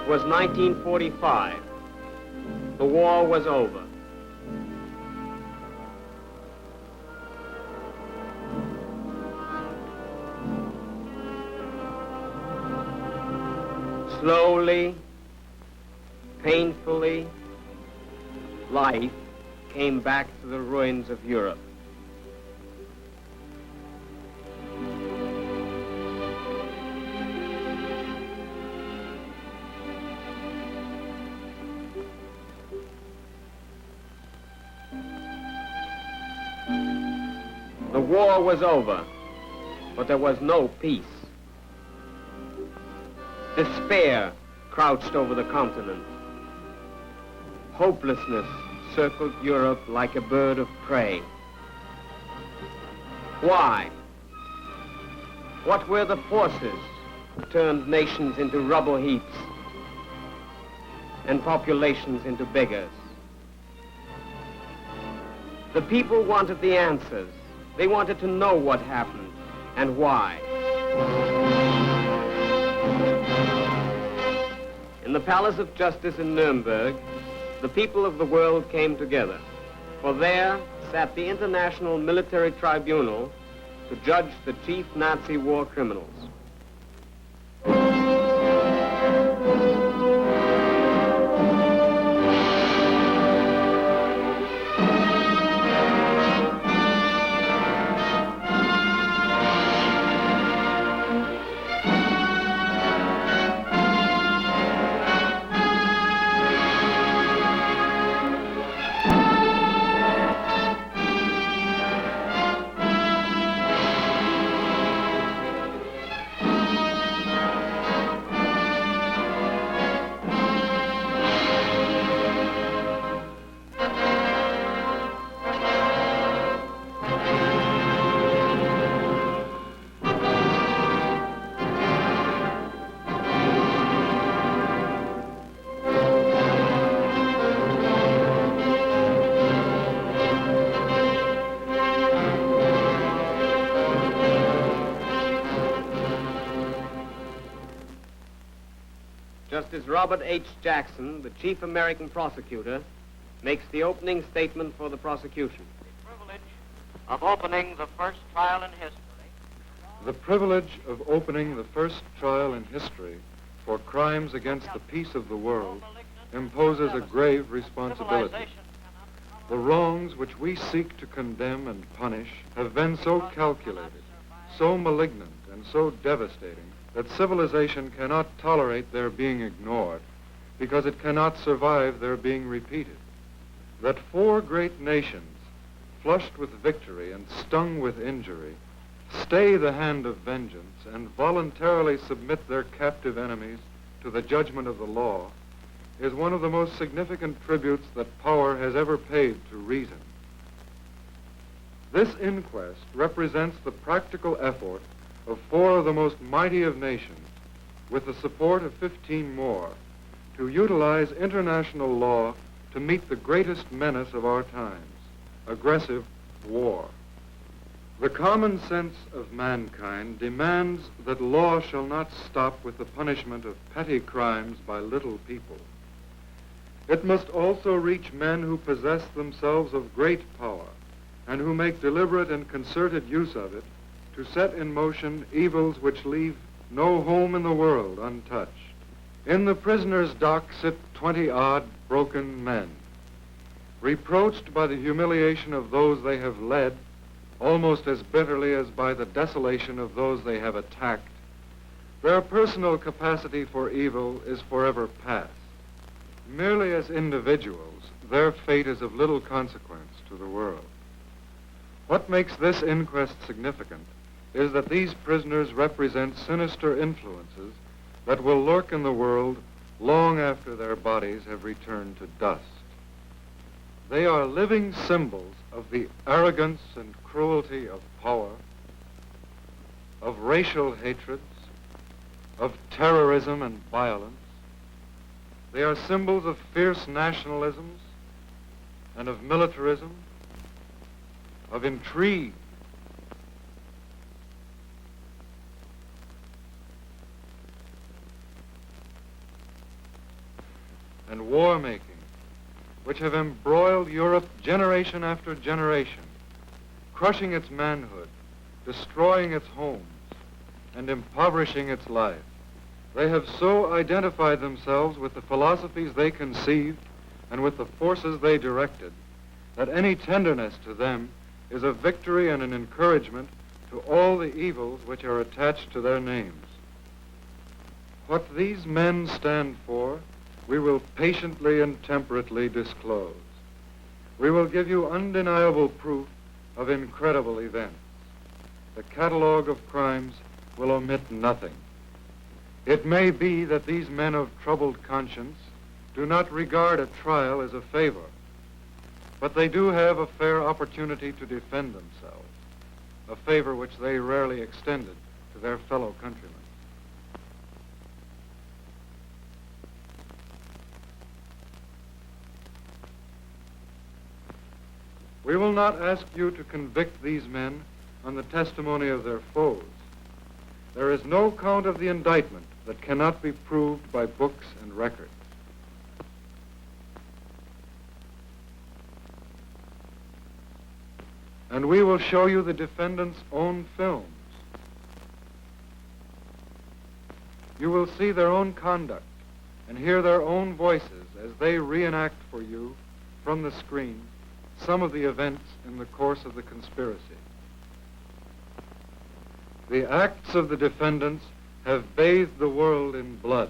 was 1945. The war was over. Slowly, painfully, life came back to the ruins of Europe. The war was over, but there was no peace. Despair crouched over the continent. Hopelessness circled Europe like a bird of prey. Why? What were the forces who turned nations into rubble heaps and populations into beggars? The people wanted the answers. They wanted to know what happened and why. In the Palace of Justice in Nuremberg, the people of the world came together, for there sat the International Military Tribunal to judge the chief Nazi war criminals. Justice Robert H. Jackson, the chief American prosecutor, makes the opening statement for the prosecution. The privilege of opening the first trial in history. The privilege of opening the first trial in history for crimes against the peace of the world imposes a grave responsibility. The wrongs which we seek to condemn and punish have been so calculated, so malignant, and so devastating that civilization cannot tolerate their being ignored because it cannot survive their being repeated. That four great nations, flushed with victory and stung with injury, stay the hand of vengeance and voluntarily submit their captive enemies to the judgment of the law is one of the most significant tributes that power has ever paid to reason. This inquest represents the practical effort of four of the most mighty of nations, with the support of 15 more, to utilize international law to meet the greatest menace of our times, aggressive war. The common sense of mankind demands that law shall not stop with the punishment of petty crimes by little people. It must also reach men who possess themselves of great power and who make deliberate and concerted use of it to set in motion evils which leave no home in the world untouched. In the prisoner's dock sit 20-odd broken men, reproached by the humiliation of those they have led, almost as bitterly as by the desolation of those they have attacked. Their personal capacity for evil is forever past. Merely as individuals, their fate is of little consequence to the world. What makes this inquest significant is that these prisoners represent sinister influences that will lurk in the world long after their bodies have returned to dust. They are living symbols of the arrogance and cruelty of power, of racial hatreds, of terrorism and violence. They are symbols of fierce nationalisms and of militarism, of intrigue. and war-making, which have embroiled Europe generation after generation, crushing its manhood, destroying its homes, and impoverishing its life. They have so identified themselves with the philosophies they conceived and with the forces they directed that any tenderness to them is a victory and an encouragement to all the evils which are attached to their names. What these men stand for, we will patiently and temperately disclose. We will give you undeniable proof of incredible events. The catalogue of crimes will omit nothing. It may be that these men of troubled conscience do not regard a trial as a favor, but they do have a fair opportunity to defend themselves, a favor which they rarely extended to their fellow countrymen. We will not ask you to convict these men on the testimony of their foes. There is no count of the indictment that cannot be proved by books and records. And we will show you the defendants' own films. You will see their own conduct and hear their own voices as they reenact for you from the screen some of the events in the course of the conspiracy. The acts of the defendants have bathed the world in blood.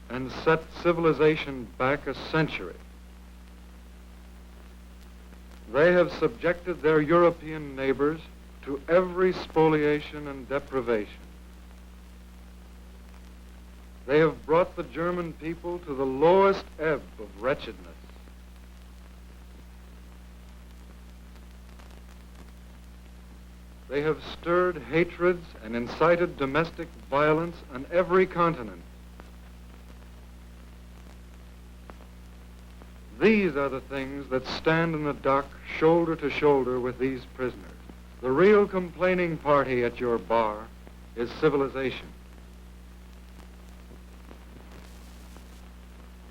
And set civilization back a century. They have subjected their European neighbors to every spoliation and deprivation. They have brought the German people to the lowest ebb of wretchedness. They have stirred hatreds and incited domestic violence on every continent. These are the things that stand in the dock shoulder to shoulder with these prisoners. The real complaining party at your bar is civilization.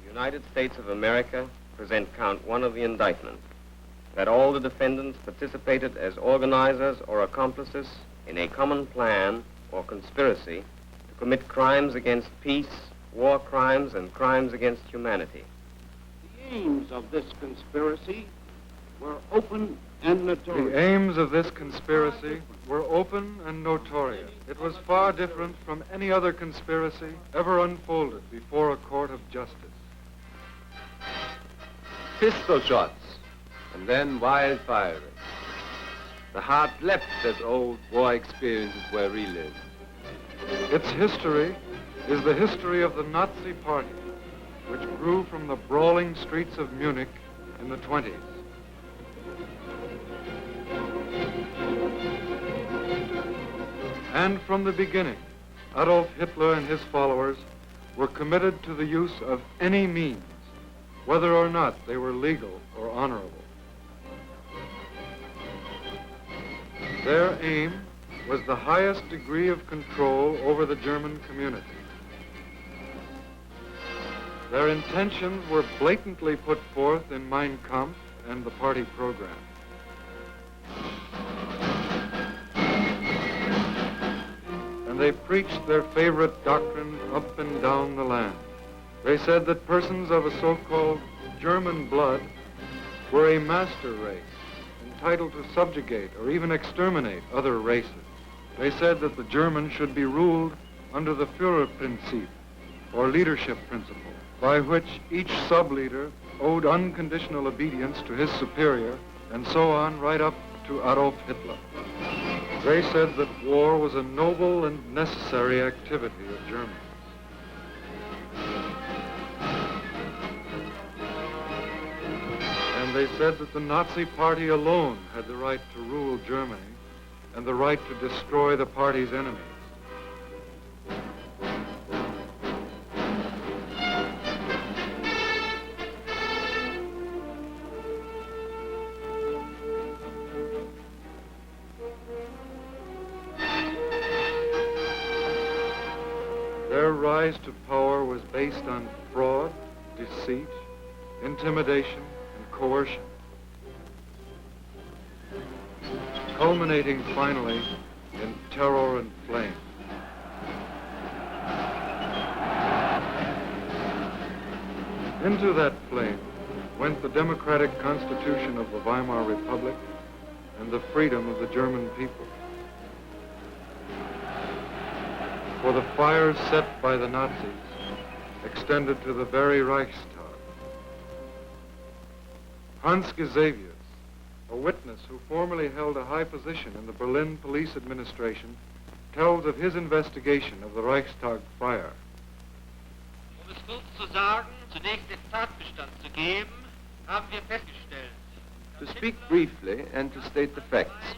The United States of America present count 1 of the indictment, that all the defendants participated as organizers or accomplices in a common plan or conspiracy to commit crimes against peace, war crimes, and crimes against humanity. The aims of this conspiracy were open and notorious. The aims of this conspiracy were open and notorious. It was far different from any other conspiracy ever unfolded before a court of justice. Pistol shots, and then wild firing. The heart leapt as old war experiences were relived. Its history is the history of the Nazi Party, which grew from the brawling streets of Munich in the 20s. And from the beginning, Adolf Hitler and his followers were committed to the use of any means, whether or not they were legal or honorable. Their aim was the highest degree of control over the German community. Their intentions were blatantly put forth in Mein Kampf and the party program. And they preached their favorite doctrine up and down the land. They said that persons of a so-called German blood were a master race, entitled to subjugate or even exterminate other races. They said that the Germans should be ruled under the Führerprinzip, or leadership principle, by which each sub-leader owed unconditional obedience to his superior, and so on right up to Adolf Hitler. They said that war was a noble and necessary activity of Germany. And they said that the Nazi Party alone had the right to rule Germany and the right to destroy the party's enemies. rise to power was based on fraud, deceit, intimidation, and coercion, culminating finally in terror and flame. Into that flame went the democratic constitution of the Weimar Republic and the freedom of the German people. For the fires set by the Nazis extended to the very Reichstag. Hans Gesavius, a witness who formerly held a high position in the Berlin police administration, tells of his investigation of the Reichstag fire. Um es kurz zu sagen, zunächst den Tatbestand zu geben, haben wir festgestellt. To speak briefly and to state the facts.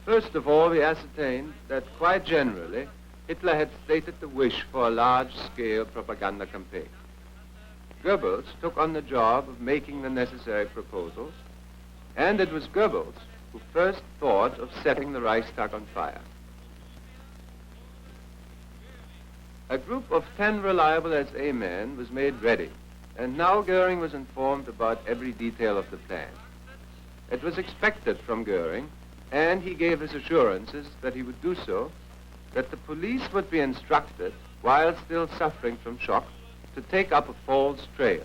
First of all, we ascertained that quite generally, Hitler had stated the wish for a large-scale propaganda campaign. Goebbels took on the job of making the necessary proposals, and it was Goebbels who first thought of setting the Reichstag on fire. A group of 10 reliable SA men was made ready, and now Goering was informed about every detail of the plan. It was expected from Goering, and he gave his assurances that he would do so, that the police would be instructed, while still suffering from shock, to take up a false trail.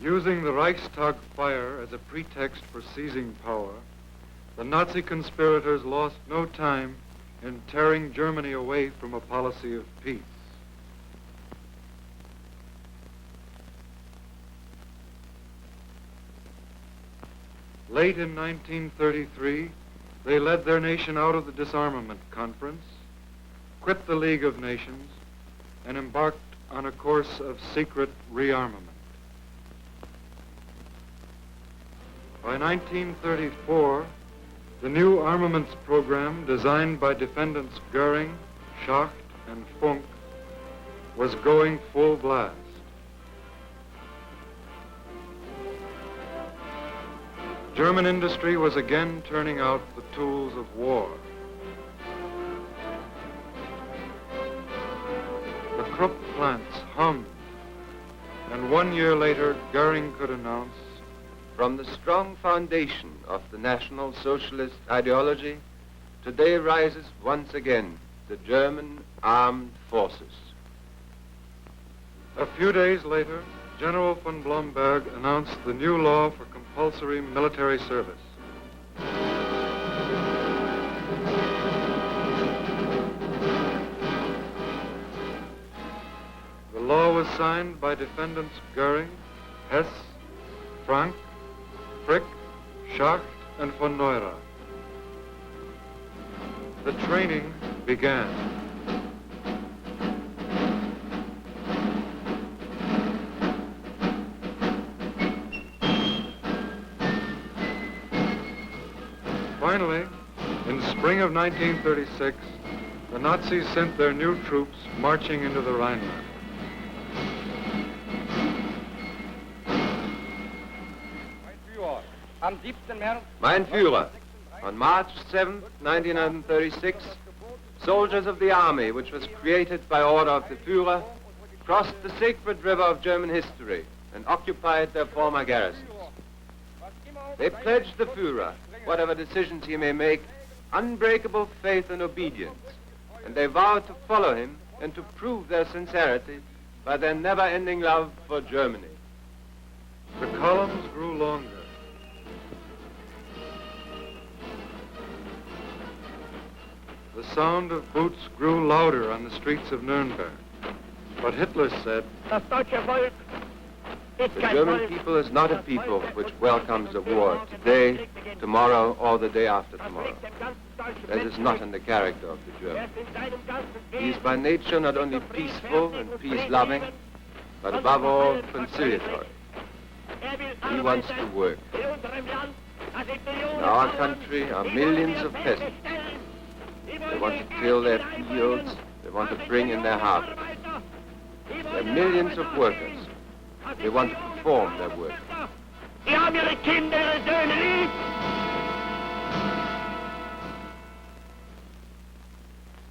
Using the Reichstag fire as a pretext for seizing power, the Nazi conspirators lost no time in tearing Germany away from a policy of peace. Late in 1933, they led their nation out of the disarmament conference, quit the League of Nations, and embarked on a course of secret rearmament. By 1934, the new armaments program designed by defendants Goering, Schacht, and Funk was going full blast. German industry was again turning out the tools of war. The Krupp plants hummed, and 1 year later, Goering could announce, From the strong foundation of the National Socialist ideology, today rises once again the German armed forces. a few days later, General von Blomberg announced the new law for compulsory military service. The law was signed by defendants Goering, Hess, Frank, Frick, Schacht, and von Neurath. The training began. Finally, in spring of 1936, the Nazis sent their new troops marching into the Rhineland. Mein Führer, on March 7, 1936, soldiers of the army, which was created by order of the Führer, crossed the sacred river of German history and occupied their former garrisons. They pledged the Führer, whatever decisions he may make, unbreakable faith and obedience, and they vowed to follow him and to prove their sincerity by their never-ending love for Germany. The columns grew longer. The sound of boots grew louder on the streets of Nuremberg. But Hitler said, The German people is not a people which welcomes a war today, tomorrow, or the day after tomorrow. That is not in the character of the German. He is by nature not only peaceful and peace-loving, but above all conciliatory. He wants to work. In our country are millions of peasants. They want to till their fields, they want to bring in their harvest. There are millions of workers. They want to perform their work.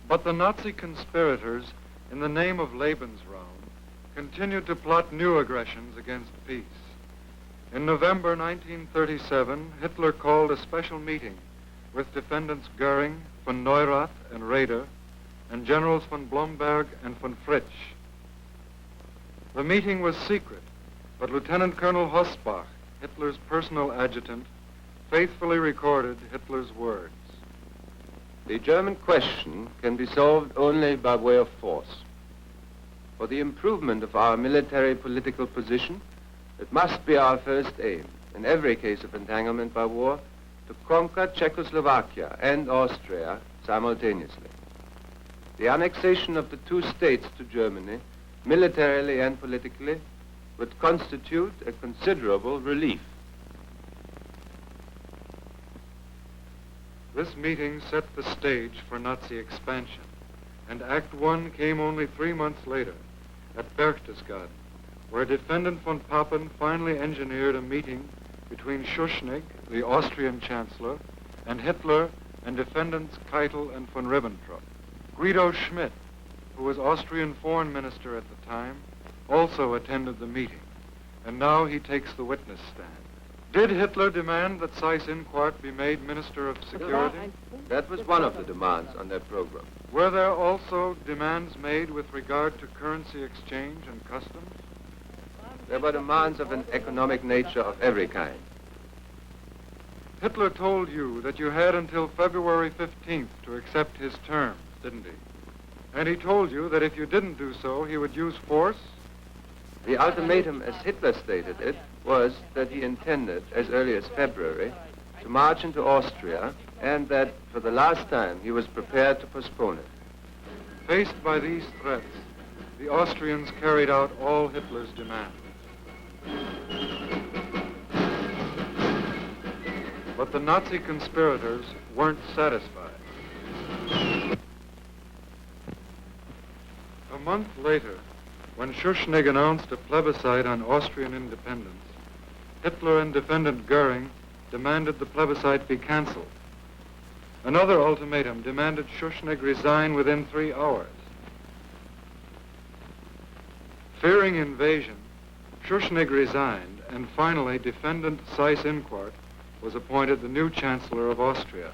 But the Nazi conspirators in the name of Lebensraum, continued to plot new aggressions against peace. In November 1937, Hitler called a special meeting with defendants Goering, von Neurath, and Raeder, and generals von Blomberg and von Fritsch. The meeting was secret, but Lieutenant Colonel Hossbach, Hitler's personal adjutant, faithfully recorded Hitler's words. The German question can be solved only by way of force. For the improvement of our military political position, it must be our first aim, in every case of entanglement by war, to conquer Czechoslovakia and Austria simultaneously. The annexation of the two states to Germany, militarily and politically, would constitute a considerable relief. This meeting set the stage for Nazi expansion, and Act I came only 3 months later at Berchtesgaden, where Defendant von Papen finally engineered a meeting between Schuschnigg, the Austrian Chancellor, and Hitler and Defendants Keitel and von Ribbentrop. Guido Schmidt, who was Austrian Foreign Minister at the time, also attended the meeting, and now he takes the witness stand. Did Hitler demand that Seyss-Inquart be made Minister of Security? That was one of the demands on their program. Were there also demands made with regard to currency exchange and customs? There were demands of an economic nature of every kind. Hitler told you that you had until February 15th to accept his terms, didn't he? And he told you that if you didn't do so, he would use force? The ultimatum, as Hitler stated it, was that he intended, as early as February, to march into Austria, and that, for the last time, he was prepared to postpone it. Faced by these threats, the Austrians carried out all Hitler's demands. But the Nazi conspirators weren't satisfied. A month later, when Schuschnigg announced a plebiscite on Austrian independence, Hitler and Defendant Goering demanded the plebiscite be canceled. Another ultimatum demanded Schuschnigg resign within 3 hours. Fearing invasion, Schuschnigg resigned, and finally Defendant Seyss-Inquart was appointed the new Chancellor of Austria.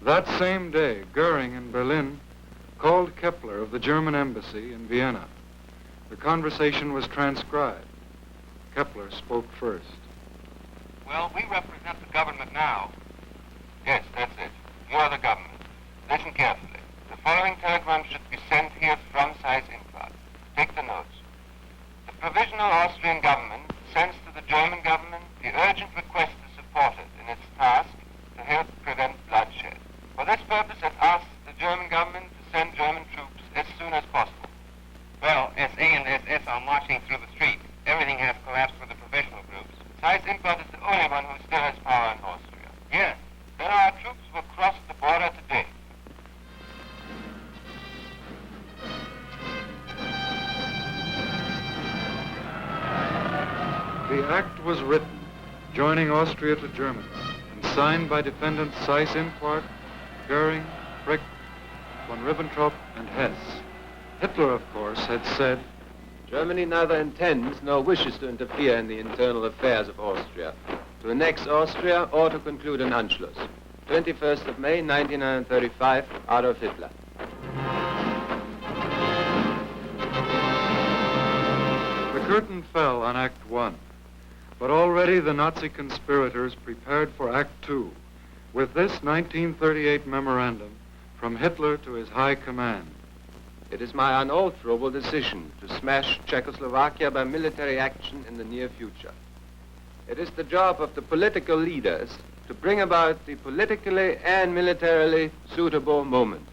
That same day, Goering in Berlin called Kepler of the German embassy in Vienna. The conversation was transcribed. Kepler spoke first. Well, we represent the government now. Yes, that's it. You are the government. Listen carefully. The following telegram should be sent here from Seyss-Inquart. Take the notes. The provisional Austrian government sends to the German government the urgent request to support it in its task to help prevent bloodshed. For this purpose, it asks the German government to send German troops as soon as possible. Well, SA and SS are marching through the street. Everything has collapsed for the provisional groups. Seyss-Inquart is the only one who still has power in Austria. Yes, then our troops will cross the border today. The act was written, joining Austria to Germany, and signed by defendants Seyss-Inquart, Goering, Frick, von Ribbentrop, and Hess. Hitler, of course, had said, Germany neither intends nor wishes to interfere in the internal affairs of Austria, to annex Austria or to conclude an Anschluss. 21st of May, 1935, Adolf Hitler. The curtain fell on Act I, but already the Nazi conspirators prepared for Act II, with this 1938 memorandum from Hitler to his high command. It is my unalterable decision to smash Czechoslovakia by military action in the near future. It is the job of the political leaders to bring about the politically and militarily suitable moment.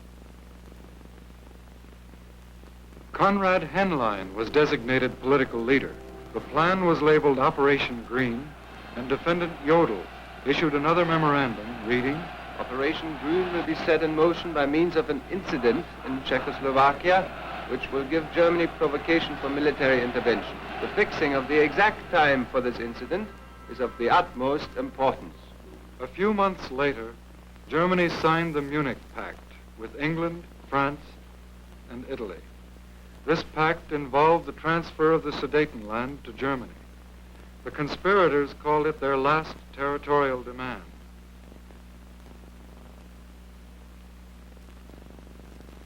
Konrad Henlein was designated political leader. The plan was labeled Operation Green, and Defendant Jodl issued another memorandum reading, Operation Green will be set in motion by means of an incident in Czechoslovakia, which will give Germany provocation for military intervention. The fixing of the exact time for this incident is of the utmost importance. A few months later, Germany signed the Munich Pact, with England, France, and Italy. This pact involved the transfer of the Sudetenland to Germany. The conspirators called it their last territorial demand.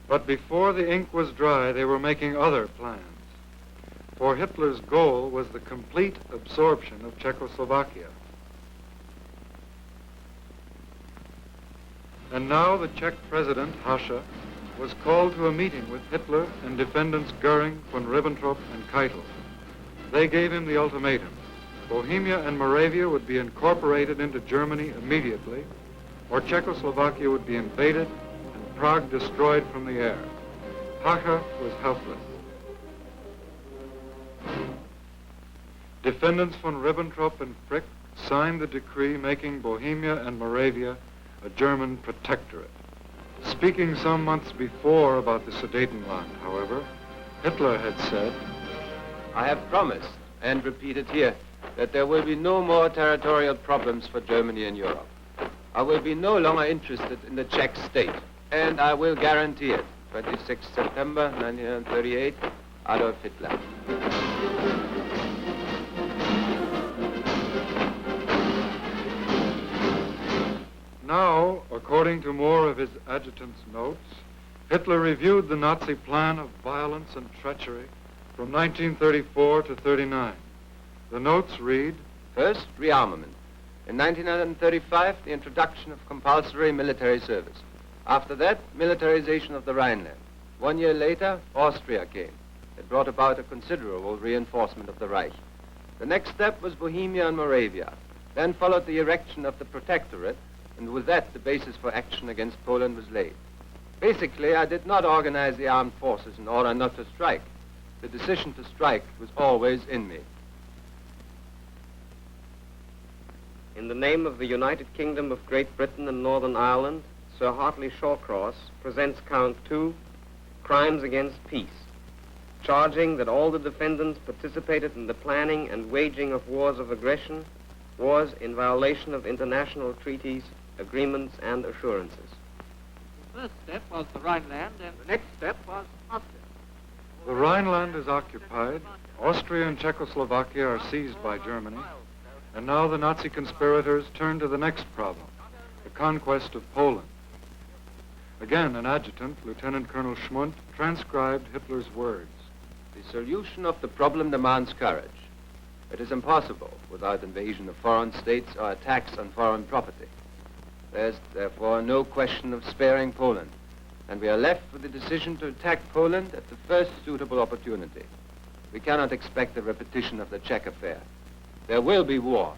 But before the ink was dry, they were making other plans. For Hitler's goal was the complete absorption of Czechoslovakia. And now the Czech president, Hacha, was called to a meeting with Hitler and defendants Goering, von Ribbentrop, and Keitel. They gave him the ultimatum. Bohemia and Moravia would be incorporated into Germany immediately, or Czechoslovakia would be invaded and Prague destroyed from the air. Hacha was helpless. Defendants von Ribbentrop and Frick signed the decree making Bohemia and Moravia a German protectorate. Speaking some months before about the Sudetenland, however, Hitler had said, I have promised, and repeat it here, that there will be no more territorial problems for Germany in Europe. I will be no longer interested in the Czech state, and I will guarantee it. 26 September 1938, Adolf Hitler. Now, according to more of his adjutant's notes, Hitler reviewed the Nazi plan of violence and treachery from 1934 to 39. The notes read, First, rearmament. In 1935, the introduction of compulsory military service. After that, militarization of the Rhineland. 1 year later, Austria came. It brought about a considerable reinforcement of the Reich. The next step was Bohemia and Moravia. Then followed the erection of the protectorate, and with that, the basis for action against Poland was laid. Basically, I did not organize the armed forces in order not to strike. The decision to strike was always in me. In the name of the United Kingdom of Great Britain and Northern Ireland, Sir Hartley Shawcross presents Count 2, Crimes Against Peace, charging that all the defendants participated in the planning and waging of wars of aggression, wars in violation of international treaties, agreements, and assurances. The first step was the Rhineland, and the next step was Austria. the Rhineland is occupied, Austria and Czechoslovakia are seized by Germany, and now the Nazi conspirators turn to the next problem, the conquest of Poland. Again, an adjutant, Lieutenant Colonel Schmundt, transcribed Hitler's words. The solution of the problem demands courage. It is impossible without invasion of foreign states or attacks on foreign property. There's therefore no question of sparing Poland, and we are left with the decision to attack Poland at the first suitable opportunity. We cannot expect a repetition of the Czech affair. There will be war.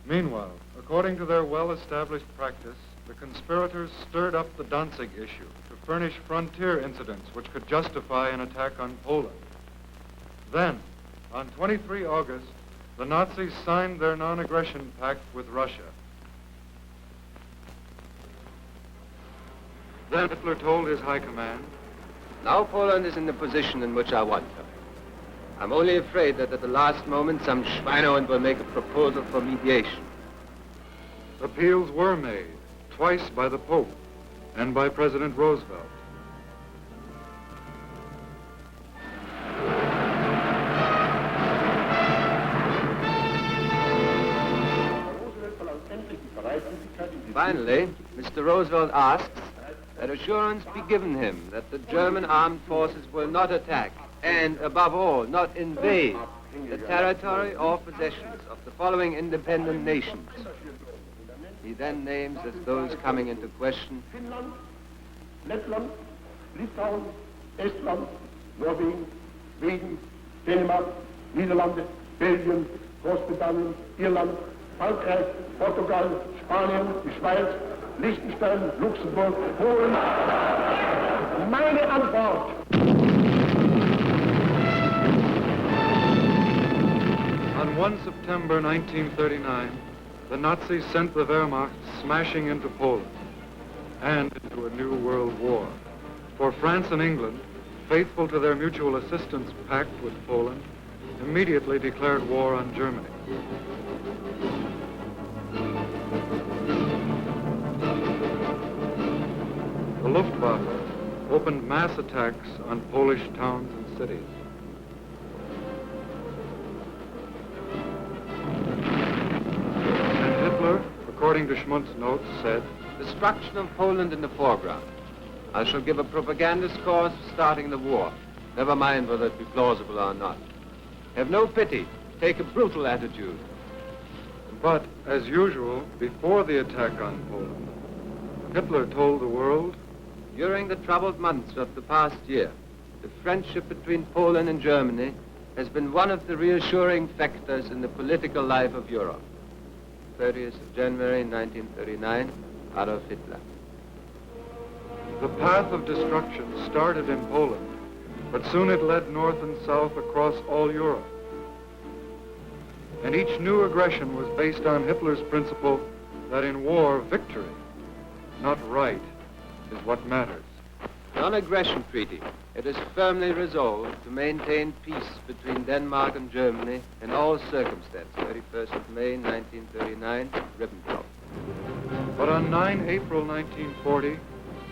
Meanwhile, according to their well-established practice, the conspirators stirred up the Danzig issue to furnish frontier incidents which could justify an attack on Poland. Then, on 23 August, the Nazis signed their non-aggression pact with Russia. Then Hitler told his high command, Now Poland is in the position in which I want her. I'm only afraid that at the last moment some Schweinehund will make a proposal for mediation. appeals were made, twice by the Pope and by President Roosevelt. Finally, Mr. Roosevelt asks that assurance be given him that the German armed forces will not attack and, above all, not invade the territory or possessions of the following independent nations. He then names as those coming into question Finnland, Lettland, Litauen, Estland, Norwegen, Schweden, Dänemark, Niederlande, Belgien, Großbritannien, Irland, Frankreich, Portugal, Spanien, die Schweiz, Liechtenstein, Luxemburg, Polen. Meine Antwort. On 1 September 1939, the Nazis sent the Wehrmacht smashing into Poland and into a new world war. For France and England, faithful to their mutual assistance pact with Poland, immediately declared war on Germany. the Luftwaffe opened mass attacks on Polish towns and cities. And Hitler, according to Schmundt's notes, said, Destruction of Poland in the foreground. I shall give a propagandist cause for starting the war. Never mind whether it be plausible or not. Have no pity. Take a brutal attitude. But, as usual, before the attack on Poland, Hitler told the world, During the troubled months of the past year, the friendship between Poland and Germany has been one of the reassuring factors in the political life of Europe. 30th of January 1939, Adolf Hitler. the path of destruction started in Poland, but soon it led north and south across all Europe. And each new aggression was based on Hitler's principle that in war, victory, not right, is what matters. Non-aggression treaty. It is firmly resolved to maintain peace between Denmark and Germany in all circumstances. 31st of May, 1939, Ribbentrop. But on 9 April 1940,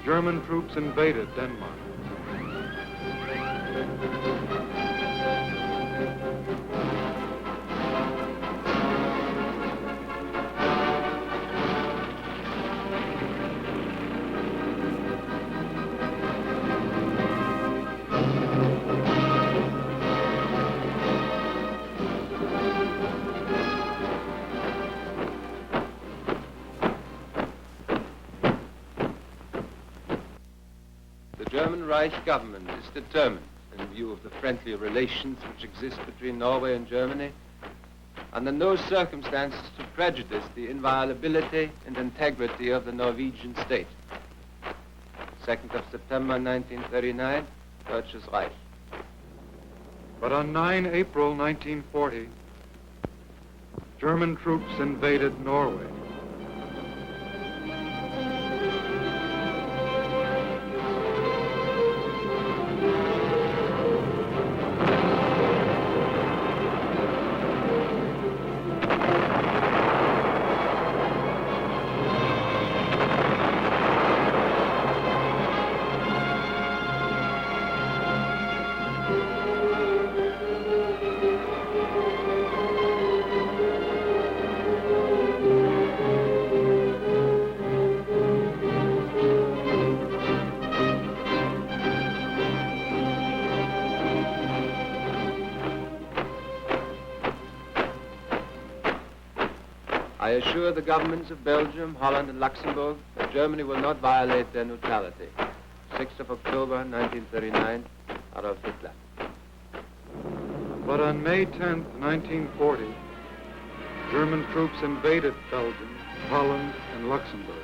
German troops invaded Denmark. The German Reich government is determined, in view of the friendly relations which exist between Norway and Germany, under no circumstances to prejudice the inviolability and integrity of the Norwegian state. 2nd of September 1939, Deutsches Reich. But on 9 April 1940, German troops invaded Norway. I assure the governments of Belgium, Holland, and Luxembourg that Germany will not violate their neutrality. 6th of October, 1939, Adolf Hitler. But on May 10th, 1940, German troops invaded Belgium, Holland, and Luxembourg.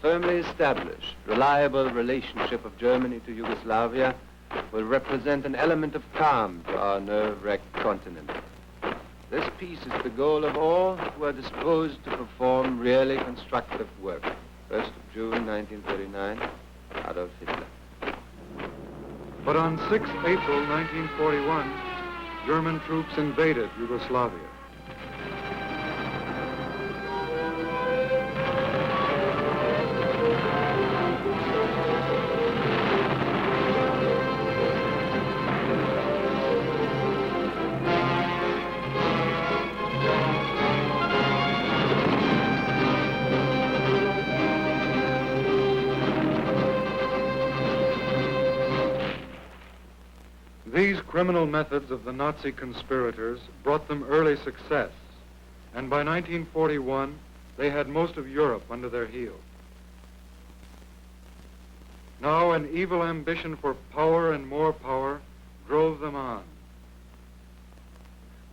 Firmly established, reliable relationship of Germany to Yugoslavia will represent an element of calm to our nerve-wracked continent. This peace is the goal of all who are disposed to perform really constructive work. 1st of June, 1939, Adolf Hitler. But on 6 April 1941, German troops invaded Yugoslavia. These criminal methods of the Nazi conspirators brought them early success, and by 1941, they had most of Europe under their heel. Now an evil ambition for power and more power drove them on.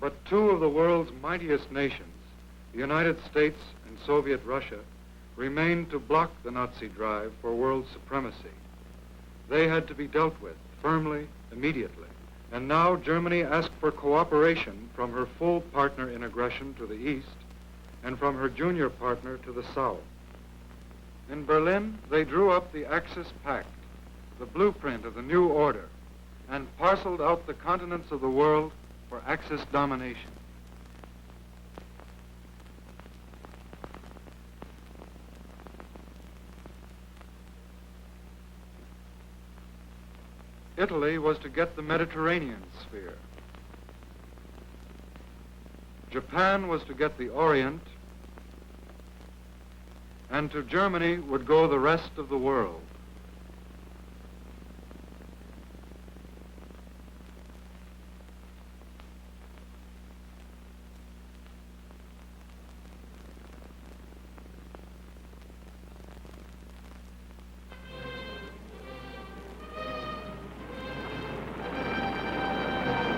But two of the world's mightiest nations, the United States and Soviet Russia, remained to block the Nazi drive for world supremacy. They had to be dealt with firmly, immediately. And now Germany asked for cooperation from her full partner in aggression to the east and from her junior partner to the south. In Berlin, they drew up the Axis Pact, the blueprint of the new order, and parceled out the continents of the world for Axis domination. Italy was to get the Mediterranean sphere. Japan was to get the Orient, and to Germany would go the rest of the world.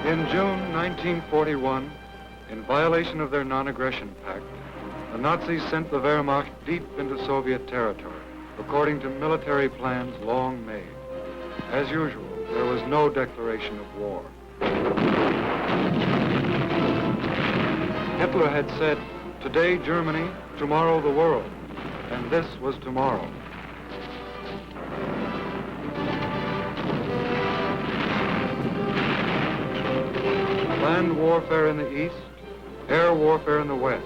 In June 1941, in violation of their non-aggression pact, the Nazis sent the Wehrmacht deep into Soviet territory, according to military plans long made. As usual, there was no declaration of war. Hitler had said, "Today Germany, tomorrow the world," and this was tomorrow. Land warfare in the east, air warfare in the west.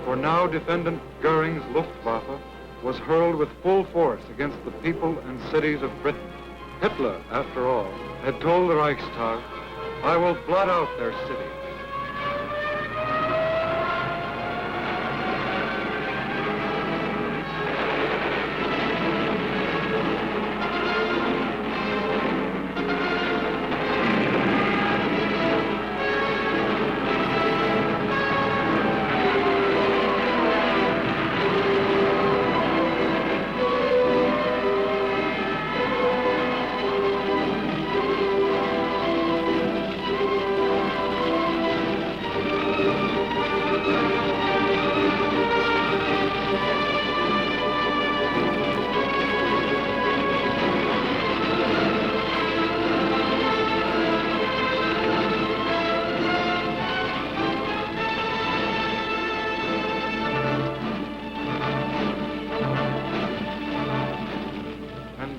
For now, Defendant Goering's Luftwaffe was hurled with full force against the people and cities of Britain. Hitler, after all, had told the Reichstag, "I will blot out their cities."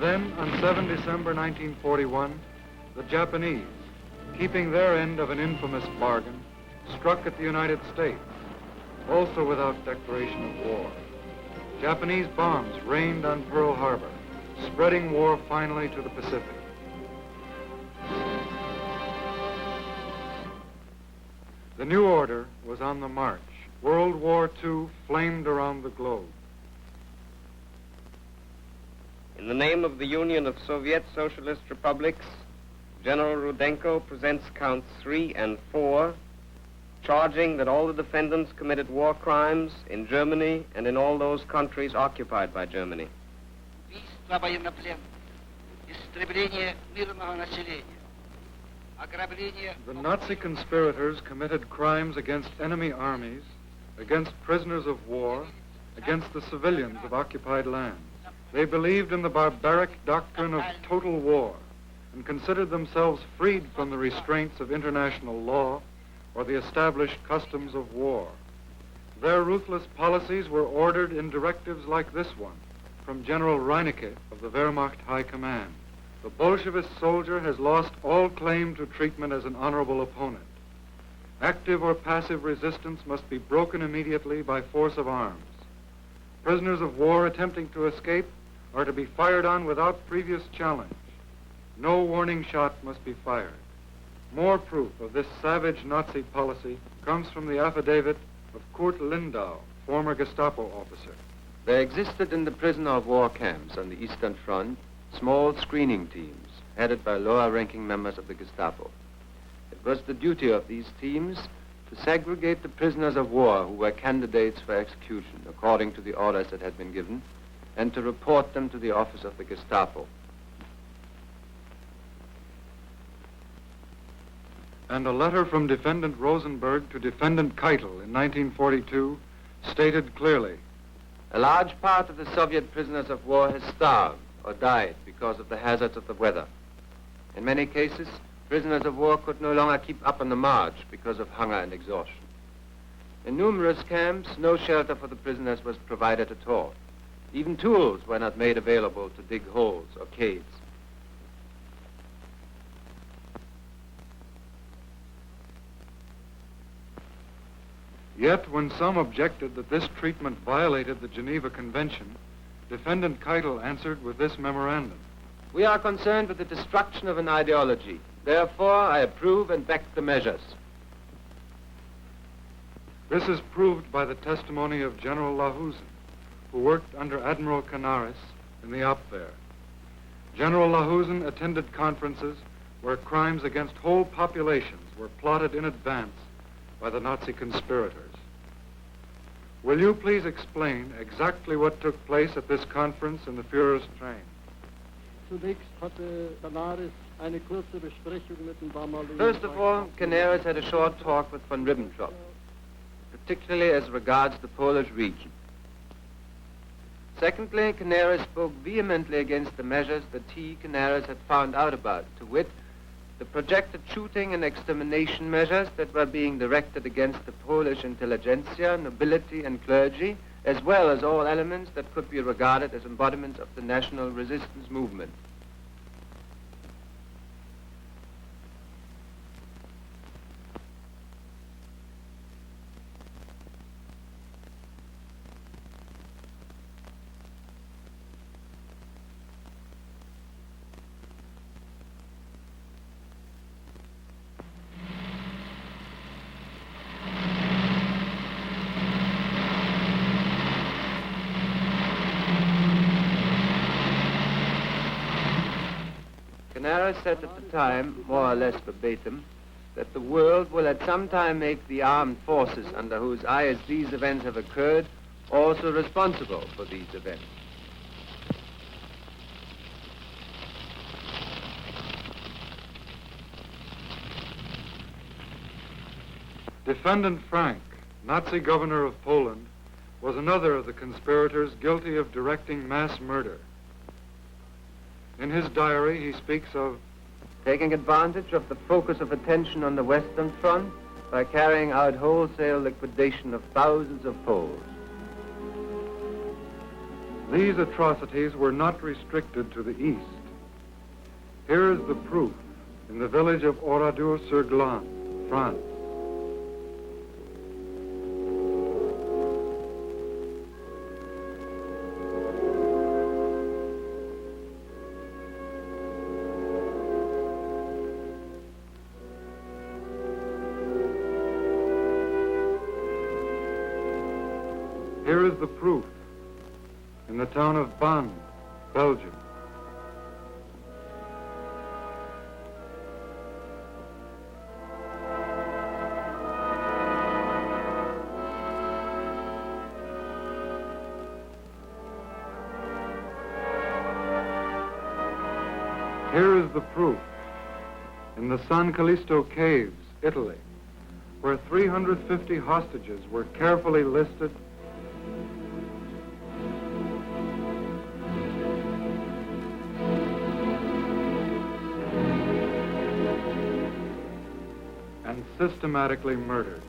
Then, on 7 December 1941, the Japanese, keeping their end of an infamous bargain, struck at the United States, also without declaration of war. Japanese bombs rained on Pearl Harbor, spreading war finally to the Pacific. The new order was on the march. World War II flamed around the globe. In the name of the Union of Soviet Socialist Republics, General Rudenko presents counts 3 and 4, charging that all the defendants committed war crimes in Germany and in all those countries occupied by Germany. Убийство военнопленных, истребление мирного населения, ограбление... The Nazi conspirators committed crimes against enemy armies, against prisoners of war, against the civilians of occupied lands. They believed in the barbaric doctrine of total war and considered themselves freed from the restraints of international law or the established customs of war. Their ruthless policies were ordered in directives like this one from General Reinecke of the Wehrmacht High Command. The Bolshevist soldier has lost all claim to treatment as an honorable opponent. Active or passive resistance must be broken immediately by force of arms. Prisoners of war attempting to escape are to be fired on without previous challenge. No warning shot must be fired. More proof of this savage Nazi policy comes from the affidavit of Kurt Lindau, former Gestapo officer. There existed in the prisoner of war camps on the Eastern Front small screening teams headed by lower-ranking members of the Gestapo. It was the duty of these teams to segregate the prisoners of war who were candidates for execution according to the orders that had been given, and to report them to the office of the Gestapo. And a letter from Defendant Rosenberg to Defendant Keitel in 1942 stated clearly, A large part of the Soviet prisoners of war has starved or died because of the hazards of the weather. In many cases, prisoners of war could no longer keep up on the march because of hunger and exhaustion. In numerous camps, no shelter for the prisoners was provided at all. Even tools were not made available to dig holes or caves. Yet, when some objected that this treatment violated the Geneva Convention, Defendant Keitel answered with this memorandum. We are concerned with the destruction of an ideology. Therefore, I approve and back the measures. This is proved by the testimony of General Lahusen, who worked under Admiral Canaris in the Abwehr. General Lahusen attended conferences where crimes against whole populations were plotted in advance by the Nazi conspirators. Will you please explain exactly what took place at this conference in the Führer's train? First of all, Canaris had a short talk with von Ribbentrop, particularly as regards the Polish region. Secondly, Canaris spoke vehemently against the measures that he, Canaris, had found out about, to wit, the projected shooting and extermination measures that were being directed against the Polish intelligentsia, nobility, and clergy, as well as all elements that could be regarded as embodiments of the national resistance movement. Canaris said at the time, more or less verbatim, that the world will at some time make the armed forces under whose eyes these events have occurred also responsible for these events. Defendant Frank, Nazi governor of Poland, was another of the conspirators guilty of directing mass murder. In his diary, he speaks of taking advantage of the focus of attention on the Western Front by carrying out wholesale liquidation of thousands of Poles. these atrocities were not restricted to the east. Here is the proof in the village of Oradour-sur-Glane, France. Here is the proof in the town of Bonn, Belgium. Here is the proof in the San Callisto Caves, Italy, where 350 hostages were carefully listed and systematically murdered.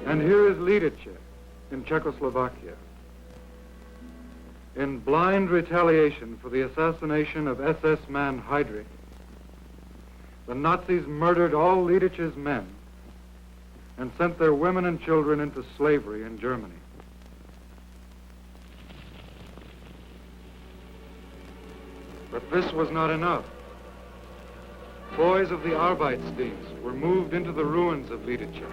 And here is Lidice in Czechoslovakia. In blind retaliation for the assassination of SS man Heydrich, the Nazis murdered all Lidice's men and sent their women and children into slavery in Germany. But this was not enough. Boys of the Arbeitsdienst were moved into the ruins of Lidice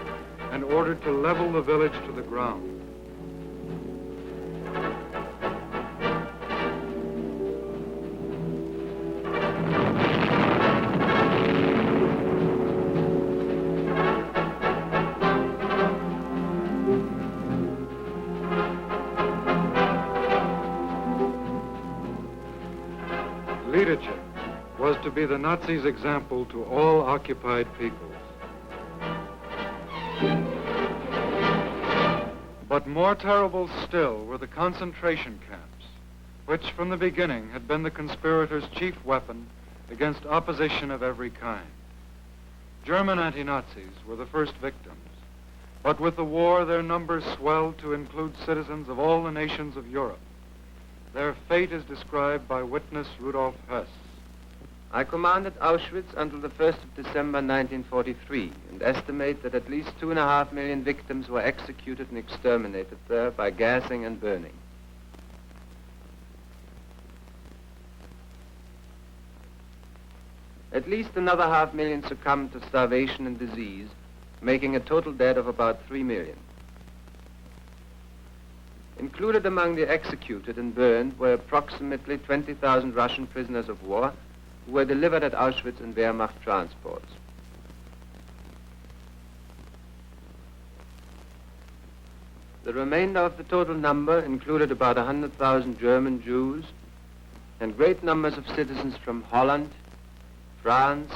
and ordered to level the village to the ground. Lidice, was to be the Nazis' example to all occupied peoples. But more terrible still were the concentration camps, which from the beginning had been the conspirators' chief weapon against opposition of every kind. German anti-Nazis were the first victims, but with the war their numbers swelled to include citizens of all the nations of Europe. Their fate is described by witness Rudolf Höss. I commanded Auschwitz until the 1st of December 1943 and estimate that at least 2.5 million victims were executed and exterminated there by gassing and burning. At least another 500,000 succumbed to starvation and disease, making a total dead of about 3 million. Included among the executed and burned were approximately 20,000 Russian prisoners of war who were delivered at Auschwitz in Wehrmacht transports. The remainder of the total number included about 100,000 German Jews and great numbers of citizens from Holland, France,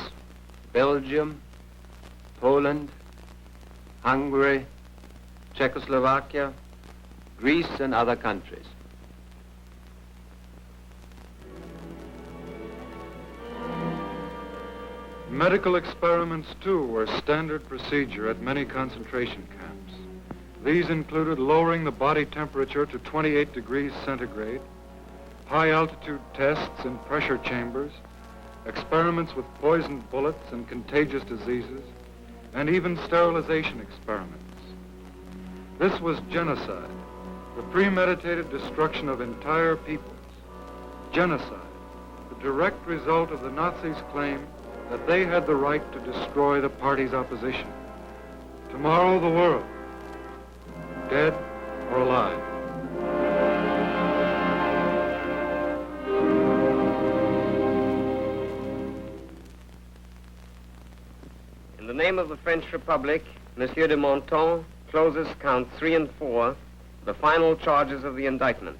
Belgium, Poland, Hungary, Czechoslovakia, Greece, and other countries. Medical experiments, too, were standard procedure at many concentration camps. These included lowering the body temperature to 28 degrees centigrade, high-altitude tests in pressure chambers, experiments with poisoned bullets and contagious diseases, and even sterilization experiments. This was genocide, the premeditated destruction of entire peoples. Genocide, the direct result of the Nazis' claim that they had the right to destroy the party's opposition. Tomorrow, the world, dead or alive. In the name of the French Republic, Monsieur de Menton closes counts 3 and 4, the final charges of the indictment.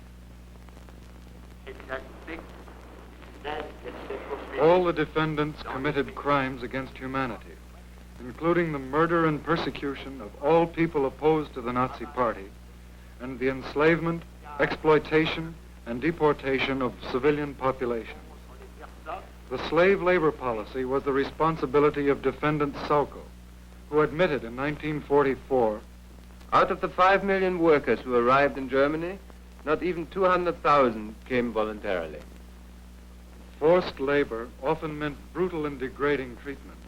All the defendants committed crimes against humanity, including the murder and persecution of all people opposed to the Nazi Party, and the enslavement, exploitation, and deportation of civilian populations. The slave labor policy was the responsibility of defendant Sauckel, who admitted in 1944, Out of the 5 million workers who arrived in Germany, not even 200,000 came voluntarily. forced labor often meant brutal and degrading treatment,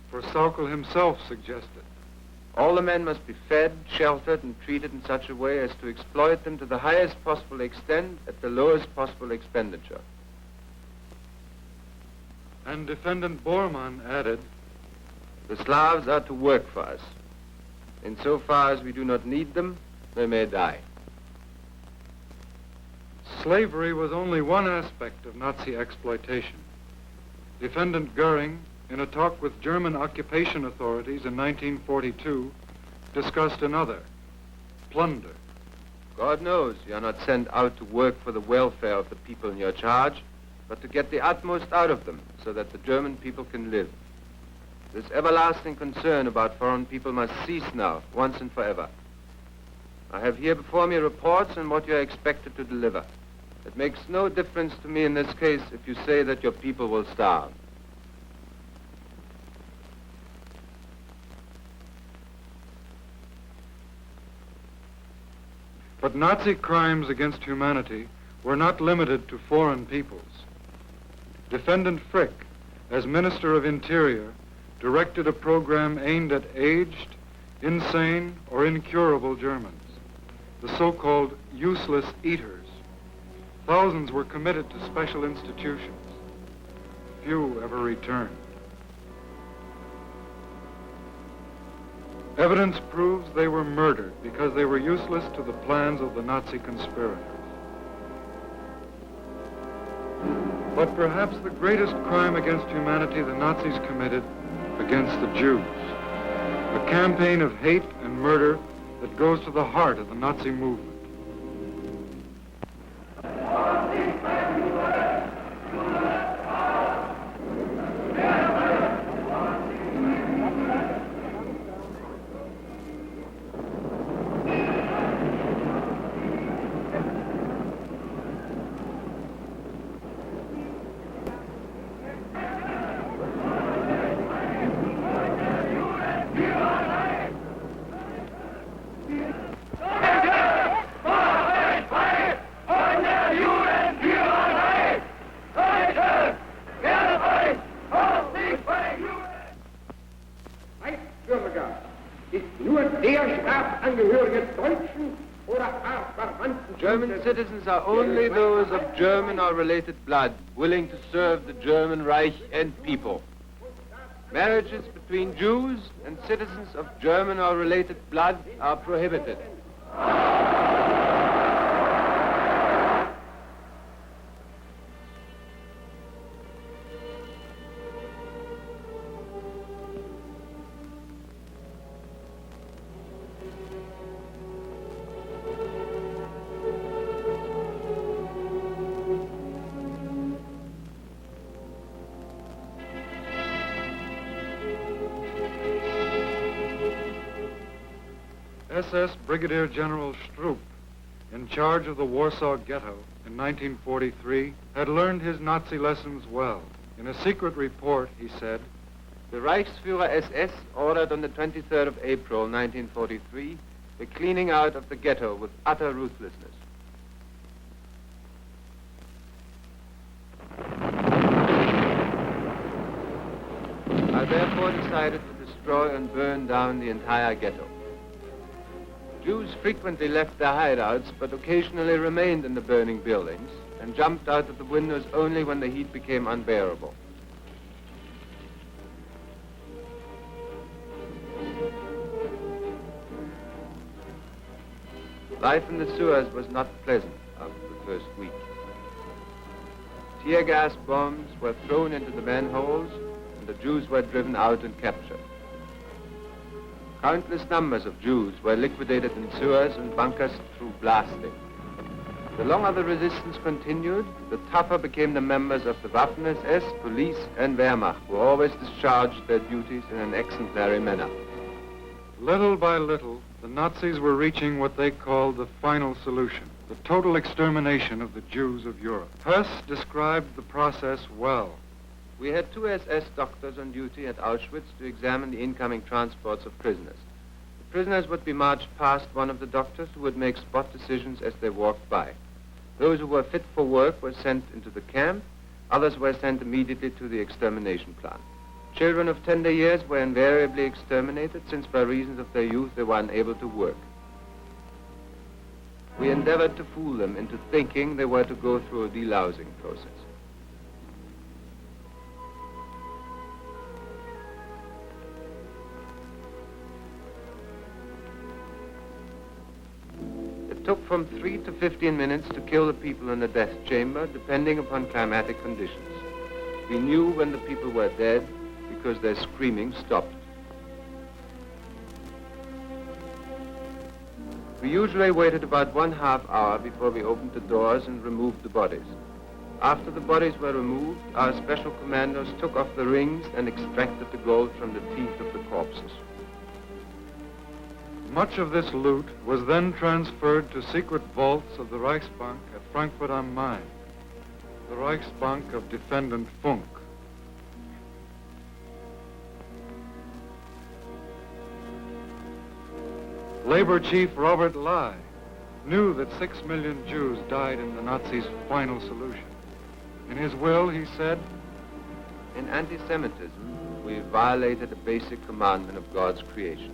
for Sauckel himself suggested. All the men must be fed, sheltered, and treated in such a way as to exploit them to the highest possible extent at the lowest possible expenditure. And defendant Bormann added, The Slavs are to work for us. Insofar as we do not need them, they may die. slavery was only one aspect of Nazi exploitation. Defendant Goering, in a talk with German occupation authorities in 1942, discussed another, plunder. God knows you are not sent out to work for the welfare of the people in your charge, but to get the utmost out of them so that the German people can live. This everlasting concern about foreign people must cease now, once and forever. I have here before me reports on what you are expected to deliver. It makes no difference to me in this case if you say that your people will starve. But Nazi crimes against humanity were not limited to foreign peoples. Defendant Frick, as Minister of Interior, directed a program aimed at aged, insane, or incurable Germans, the so-called useless eaters. Thousands were committed to special institutions. Few ever returned. Evidence proves they were murdered because they were useless to the plans of the Nazi conspirators. But perhaps the greatest crime against humanity the Nazis committed against the Jews, a campaign of hate and murder that goes to the heart of the Nazi movement. German citizens are only those of German or related blood willing to serve the German Reich and people. Marriages between Jews and citizens of German or related blood are prohibited. SS Brigadier General Stroop, in charge of the Warsaw Ghetto in 1943, had learned his Nazi lessons well. In a secret report, he said, The Reichsführer SS ordered on the 23rd of April 1943 the cleaning out of the ghetto with utter ruthlessness. I therefore decided to destroy and burn down the entire ghetto. Jews frequently left their hideouts, but occasionally remained in the burning buildings and jumped out of the windows only when the heat became unbearable. Life in the sewers was not pleasant after the first week. Tear gas bombs were thrown into the manholes, and the Jews were driven out and captured. Countless numbers of Jews were liquidated in sewers and bunkers through blasting. The longer the resistance continued, the tougher became the members of the Waffen-SS, police and Wehrmacht, who always discharged their duties in an exemplary manner. little by little, the Nazis were reaching what they called the final solution, the total extermination of the Jews of Europe. Hess described the process well. We had 2 SS doctors on duty at Auschwitz to examine the incoming transports of prisoners. The prisoners would be marched past one of the doctors who would make spot decisions as they walked by. Those who were fit for work were sent into the camp. Others were sent immediately to the extermination plant. Children of tender years were invariably exterminated, since by reasons of their youth they were unable to work. We endeavored to fool them into thinking they were to go through a delousing process. It took from 3 to 15 minutes to kill the people in the death chamber, depending upon climatic conditions. We knew when the people were dead because their screaming stopped. We usually waited about 1/2 hour before we opened the doors and removed the bodies. After the bodies were removed, our special commandos took off the rings and extracted the gold from the teeth of the corpses. Much of this loot was then transferred to secret vaults of the Reichsbank at Frankfurt am Main, the Reichsbank of Defendant Funk. Labor Chief Robert Lai knew that 6 million Jews died in the Nazis' final solution. In his will, he said, In anti-Semitism, we violated a basic commandment of God's creation.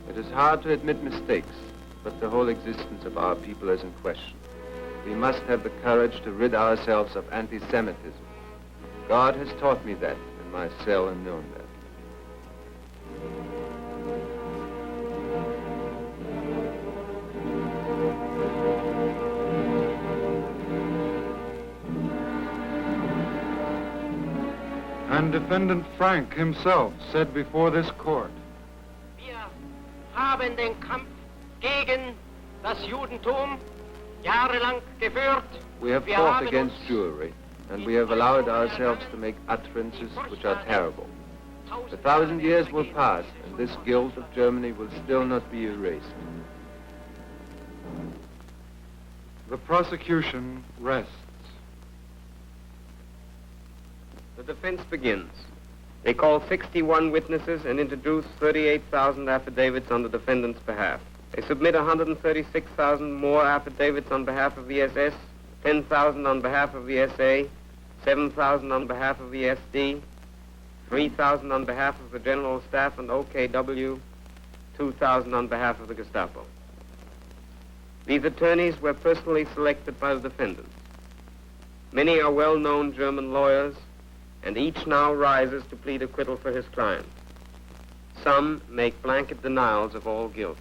It is hard to admit mistakes, but the whole existence of our people is in question. We must have the courage to rid ourselves of anti-Semitism. God has taught me that in my cell in Nuremberg. And Defendant Frank himself said before this court, Wir haben den Kampf gegen das Judentum jahrelang geführt. We have fought against Jewry, and we have allowed ourselves to make utterances which are terrible. 1,000 years will pass, and this guilt of Germany will still not be erased. the prosecution rests. The defense begins. They call 61 witnesses and introduce 38,000 affidavits on the defendant's behalf. They submit 136,000 more affidavits on behalf of the SS, 10,000 on behalf of the SA, 7,000 on behalf of the SD, 3,000 on behalf of the General Staff and OKW, 2,000 on behalf of the Gestapo. These attorneys were personally selected by the defendants. Many are well-known German lawyers, and each now rises to plead acquittal for his client. Some make blanket denials of all guilt.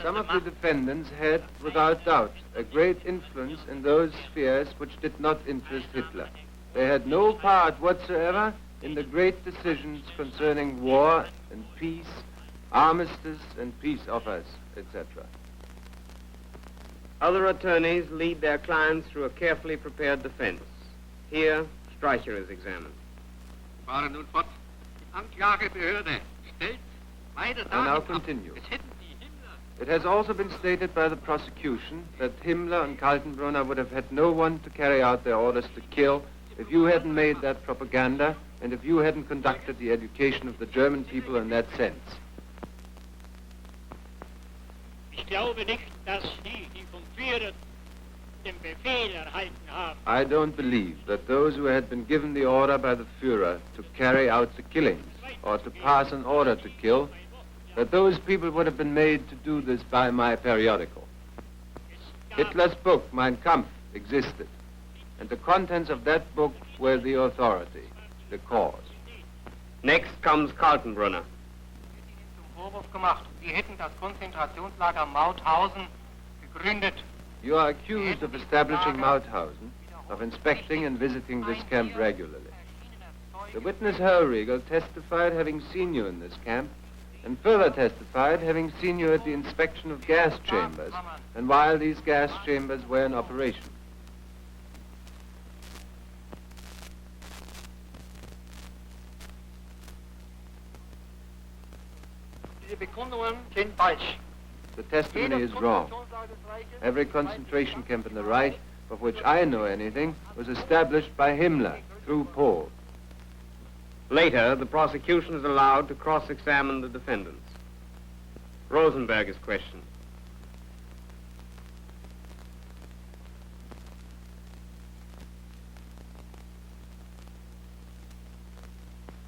Some of the defendants had, without doubt, a great influence in those spheres which did not interest Hitler. They had no part whatsoever in the great decisions concerning war and peace, armistice and peace offers, etc. Other attorneys lead their clients through a carefully prepared defense. Here, Streicher is examined. Fahre nun fort. Die Anklagebehörde stellt beide I now Daten ab. continue. Es hätten die Himmler It has also been stated by the prosecution that Himmler and Kaltenbrunner would have had no one to carry out their orders to kill if you hadn't made that propaganda and if you hadn't conducted the education of the German people in that sense. Ich glaube nicht, dass die vom Führer den Befehl erhalten haben. I don't believe that those who had been given the order by the Führer to carry out the killings or to pass an order to kill, that those people would have been made to do this by my periodical. Hitler's book, Mein Kampf, existed, and the contents of that book were the authority, the cause. Next comes Kaltenbrunner. Vorwurf gemacht, Sie hätten das Konzentrationslager Mauthausen gegründet. You are accused of establishing Mauthausen, of inspecting and visiting this camp regularly. The witness Hellriegel testified having seen you in this camp, and further testified having seen you at the inspection of gas chambers, and while these gas chambers were in operation. Diese Bekundungen sind falsch. The testimony is wrong. Every concentration camp in the Reich, of which I know anything, was established by Himmler through Pohl. Later, the prosecution is allowed to cross-examine the defendants. Rosenberg is questioned.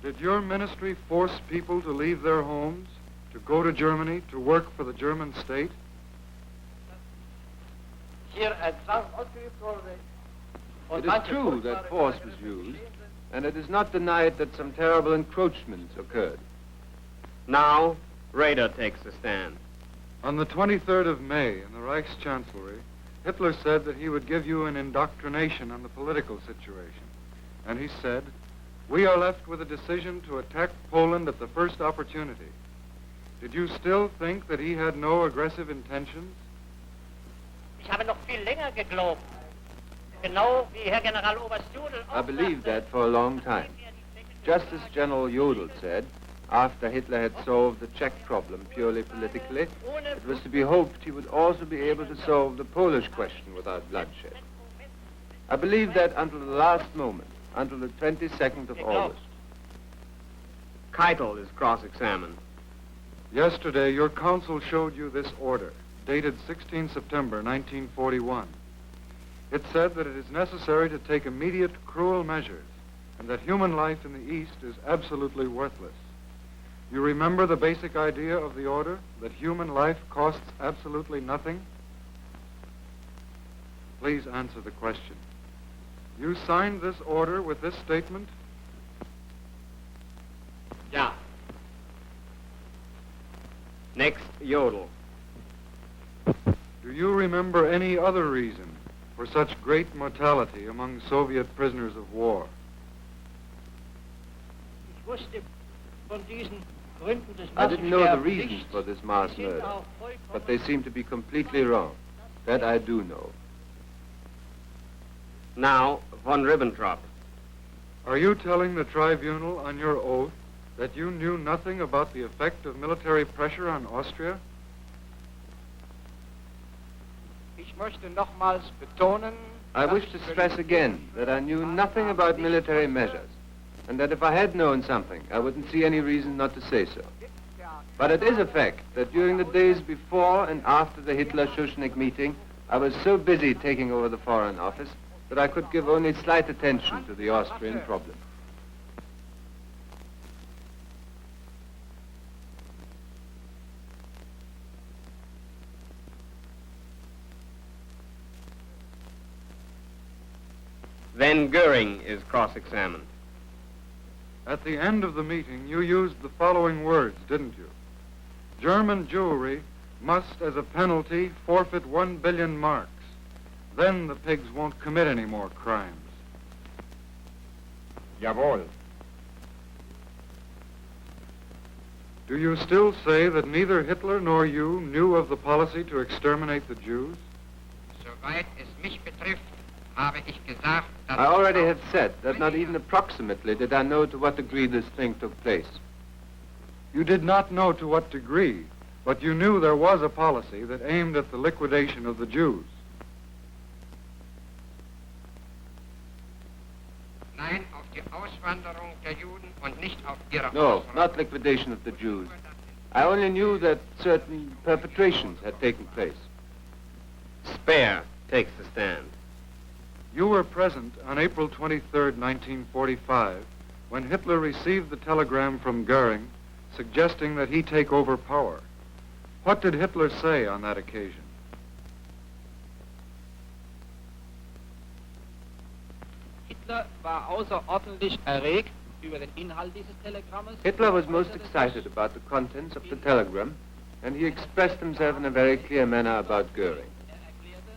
Did your ministry force people to leave their homes, to go to Germany, to work for the German state? Hier ein Zwang ausgeübt wurde. It is true that force was used, and it is not denied that some terrible encroachments occurred. Now, Raeder takes the stand. On the 23rd of May, in the Reichschancellery, Hitler said that he would give you an indoctrination on the political situation. And he said, "We are left with a decision to attack Poland at the first opportunity." Did you still think that he had no aggressive intentions? Ich habe noch viel länger geglaubt. Genau wie Herr Generaloberst Jodl I believed that for a long time. Just as General Jodl said, after Hitler had solved the Czech problem purely politically, it was to be hoped he would also be able to solve the Polish question without bloodshed. I believed that until the last moment, until the 22nd of August. Keitel is cross-examined. Yesterday, your counsel showed you this order, dated 16 September 1941. It said that it is necessary to take immediate cruel measures and that human life in the East is absolutely worthless. You remember the basic idea of the order, that human life costs absolutely nothing? Please answer the question. You signed this order with this statement? Ja. Next, Jodl. Do you remember any other reason for such great mortality among Soviet prisoners of war? Ich wusste von diesen Gründen des I didn't know the Massensterbens reasons nichts. for this mass Sie sind murder, auch vollkommen but they seem to be completely wrong. That I do know. Now, von Ribbentrop. Are you telling the tribunal on your oath that you knew nothing about the effect of military pressure on Austria? Ich möchte nochmals betonen, I wish to stress again that I knew nothing about military measures, and that if I had known something, I wouldn't see any reason not to say so. But it is a fact that during the days before and after the Hitler-Schuschnigg meeting, I was so busy taking over the Foreign Office but I could give only slight attention to the Austrian problem. Then Goering is cross-examined. At the end of the meeting, you used the following words, didn't you? German Jewry must, as a penalty, forfeit 1 billion marks. Then the pigs won't commit any more crimes. Jawohl. Do you still say that neither Hitler nor you knew of the policy to exterminate the Jews? Soweit es mich betrifft, habe ich gesagt, dass I already have said that not even approximately did I know to what degree this thing took place. You did not know to what degree, but you knew there was a policy that aimed at the liquidation of the Jews. Nein, auf die Auswanderung der Juden und nicht auf ihre No, Ausrottung. not liquidation of the Jews. I only knew that certain perpetrations had taken place. Speer takes the stand. You were present on April 23rd, 1945, when Hitler received the telegram from Goering suggesting that he take over power. What did Hitler say on that occasion? Hitler war außerordentlich erregt über den Inhalt dieses Telegrammes. Hitler was most excited about the contents of the telegram, and he expressed himself in a very clear manner about Goering.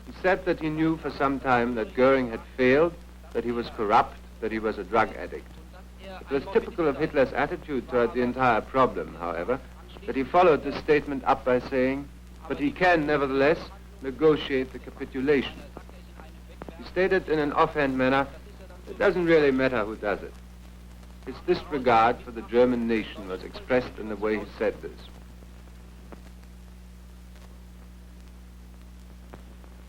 He said that he knew for some time that Goering had failed, that he was corrupt, that he was a drug addict. It was typical of Hitler's attitude toward the entire problem, however, that he followed this statement up by saying, but he can, nevertheless, negotiate the capitulation. He stated in an offhand manner, it doesn't really matter who does it. His disregard for the German nation was expressed in the way he said this.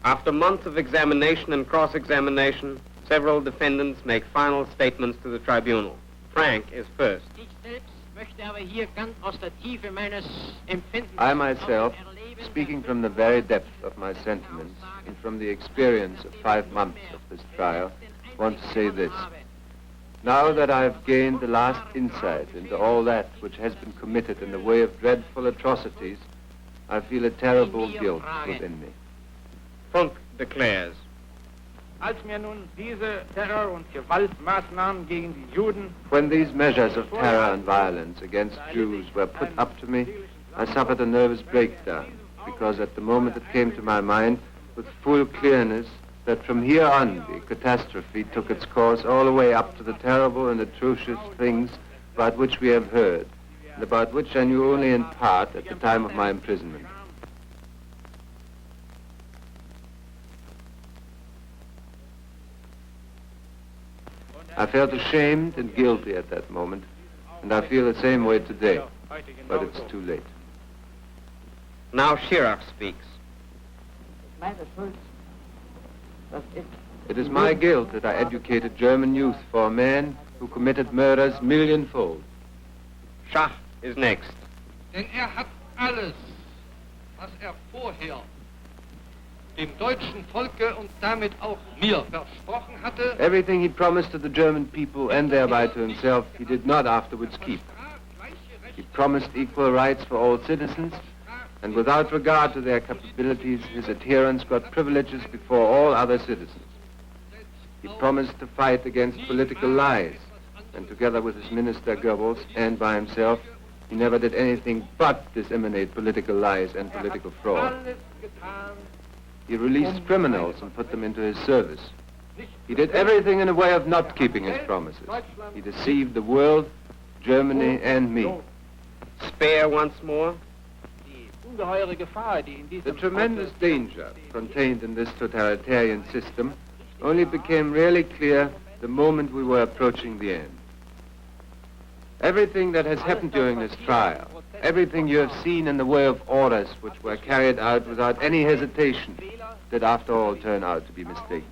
After months of examination and cross-examination, several defendants make final statements to the tribunal. Frank is first. Ich selbst möchte aber hier ganz aus der Tiefe meines Empfindens I myself, speaking from the very depth of my sentiments and from the experience of 5 months of this trial, want to say this. Now that I have gained the last insight into all that which has been committed in the way of dreadful atrocities, I feel a terrible guilt within me. Funk declares. Als mir nun diese Terror- und Gewaltmaßnahmen gegen die Juden When these measures of terror and violence against Jews were put up to me, I suffered a nervous breakdown, because at the moment it came to my mind with full clearness that from here on the catastrophe took its course all the way up to the terrible and atrocious things about which we have heard, and about which I knew only in part at the time of my imprisonment. I felt ashamed and guilty at that moment, and I feel the same way today, but it's too late. Now Schirach speaks. It is my guilt that I educated German youth for a man who committed murders millionfold. Schach is next. Denn hat alles, was vorher dem deutschen Volke und damit auch mir versprochen hatte. Everything he promised to the German people and thereby to himself, he did not afterwards keep. He promised equal rights for all citizens, and without regard to their capabilities, his adherents got privileges before all other citizens. He promised to fight against political lies, and together with his minister Goebbels and by himself, he never did anything but disseminate political lies and political fraud. He released criminals and put them into his service. He did everything in a way of not keeping his promises. He deceived the world, Germany, and me. Speer once more. The tremendous danger contained in this totalitarian system only became really clear the moment we were approaching the end. Everything that has happened during this trial, everything you have seen in the way of orders which were carried out without any hesitation, did after all turn out to be mistaken.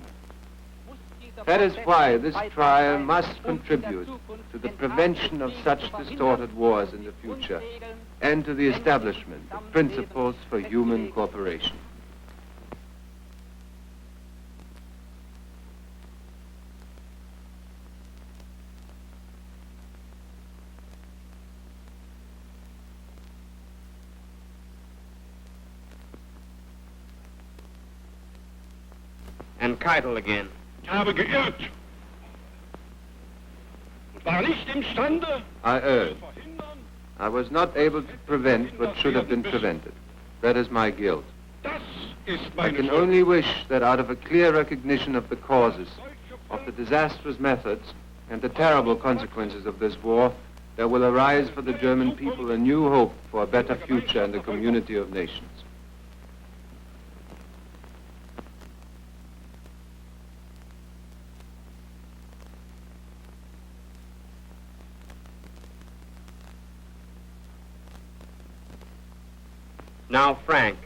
That is why this trial must contribute to the prevention of such distorted wars in the future and to the establishment of principles for human cooperation. and Keitel again. Ich habe geirrt und war nicht imstande, I erred. verhindern, I was not able to prevent what should have been prevented. That is my guilt. das ist I meine can Schuld. only wish that out of a clear recognition of the causes, of the disastrous methods, and the terrible consequences of this war, there will arise for the German people a new hope for a better future and a community of nations. Now, Frank.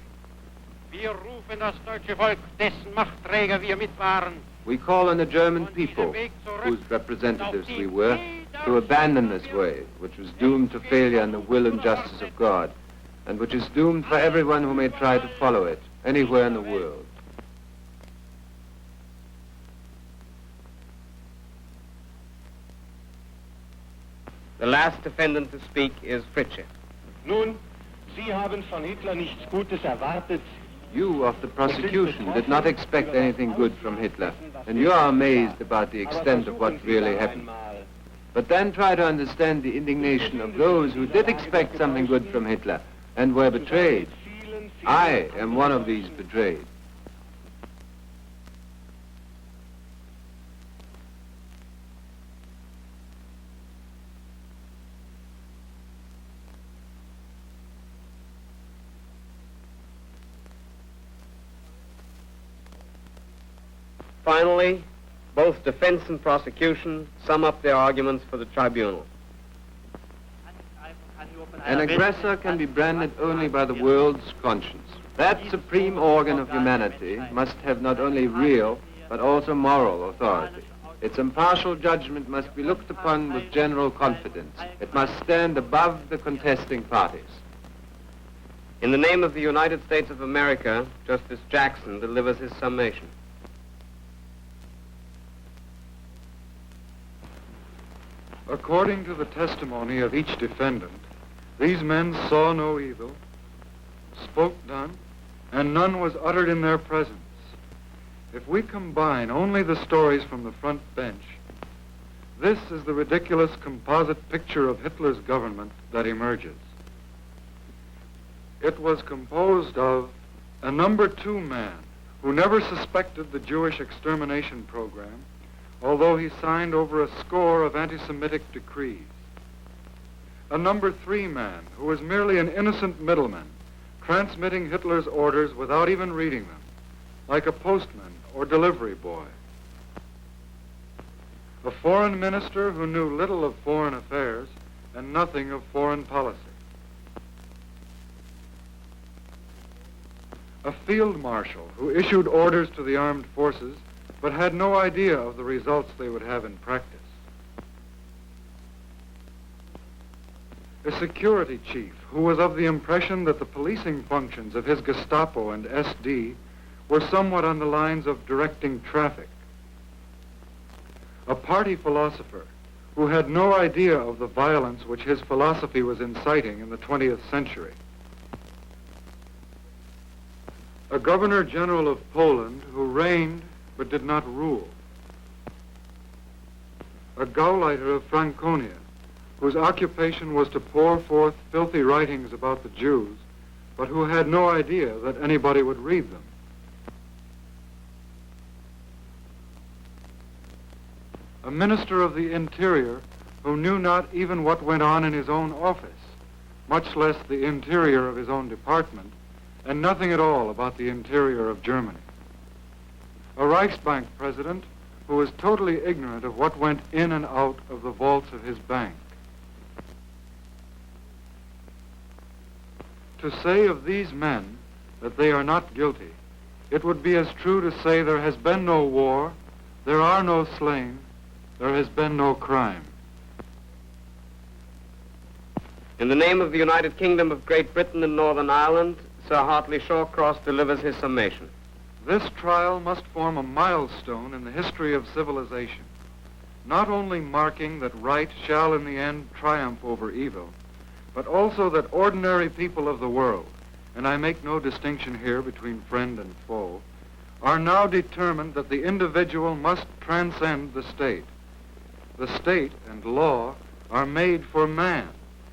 Wir rufen das deutsche Volk, dessen Machtträger wir mit waren, We call on the German people, whose representatives we were, to abandon this way, which was doomed to failure in the will and justice of God, and which is doomed for everyone who may try to follow it, anywhere in the world. The last defendant to speak is Fritzsche. Nun, Sie haben von Hitler nichts Gutes erwartet. You of the prosecution did not expect anything good from Hitler, and you are amazed about the extent of what really happened. But then try to understand the indignation of those who did expect something good from Hitler and were betrayed. I am one of these betrayed. Finally, both defense and prosecution sum up their arguments for the tribunal. An aggressor can be branded only by the world's conscience. That supreme organ of humanity must have not only real, but also moral authority. Its impartial judgment must be looked upon with general confidence. It must stand above the contesting parties. In the name of the United States of America, Justice Jackson delivers his summation. According to the testimony of each defendant, these men saw no evil, spoke none, and none was uttered in their presence. If we combine only the stories from the front bench, this is the ridiculous composite picture of Hitler's government that emerges. It was composed of a number 2 man who never suspected the Jewish extermination program, although he signed over a score of anti-Semitic decrees. A number 3 man who was merely an innocent middleman, transmitting Hitler's orders without even reading them, like a postman or delivery boy. A foreign minister who knew little of foreign affairs and nothing of foreign policy. A field marshal who issued orders to the armed forces but had no idea of the results they would have in practice. A security chief who was of the impression that the policing functions of his Gestapo and SD were somewhat on the lines of directing traffic. A party philosopher who had no idea of the violence which his philosophy was inciting in the 20th century. A governor general of Poland who reigned but did not rule. A Gauleiter of Franconia, whose occupation was to pour forth filthy writings about the Jews, but who had no idea that anybody would read them. A minister of the Interior who knew not even what went on in his own office, much less the interior of his own department, and nothing at all about the interior of Germany. A Reichsbank president who was totally ignorant of what went in and out of the vaults of his bank. To say of these men that they are not guilty, it would be as true to say there has been no war, there are no slain, there has been no crime. In the name of the United Kingdom of Great Britain and Northern Ireland, Sir Hartley Shawcross delivers his summation. This trial must form a milestone in the history of civilization, not only marking that right shall in the end triumph over evil, but also that ordinary people of the world, and I make no distinction here between friend and foe, are now determined that the individual must transcend the state. The state and law are made for man,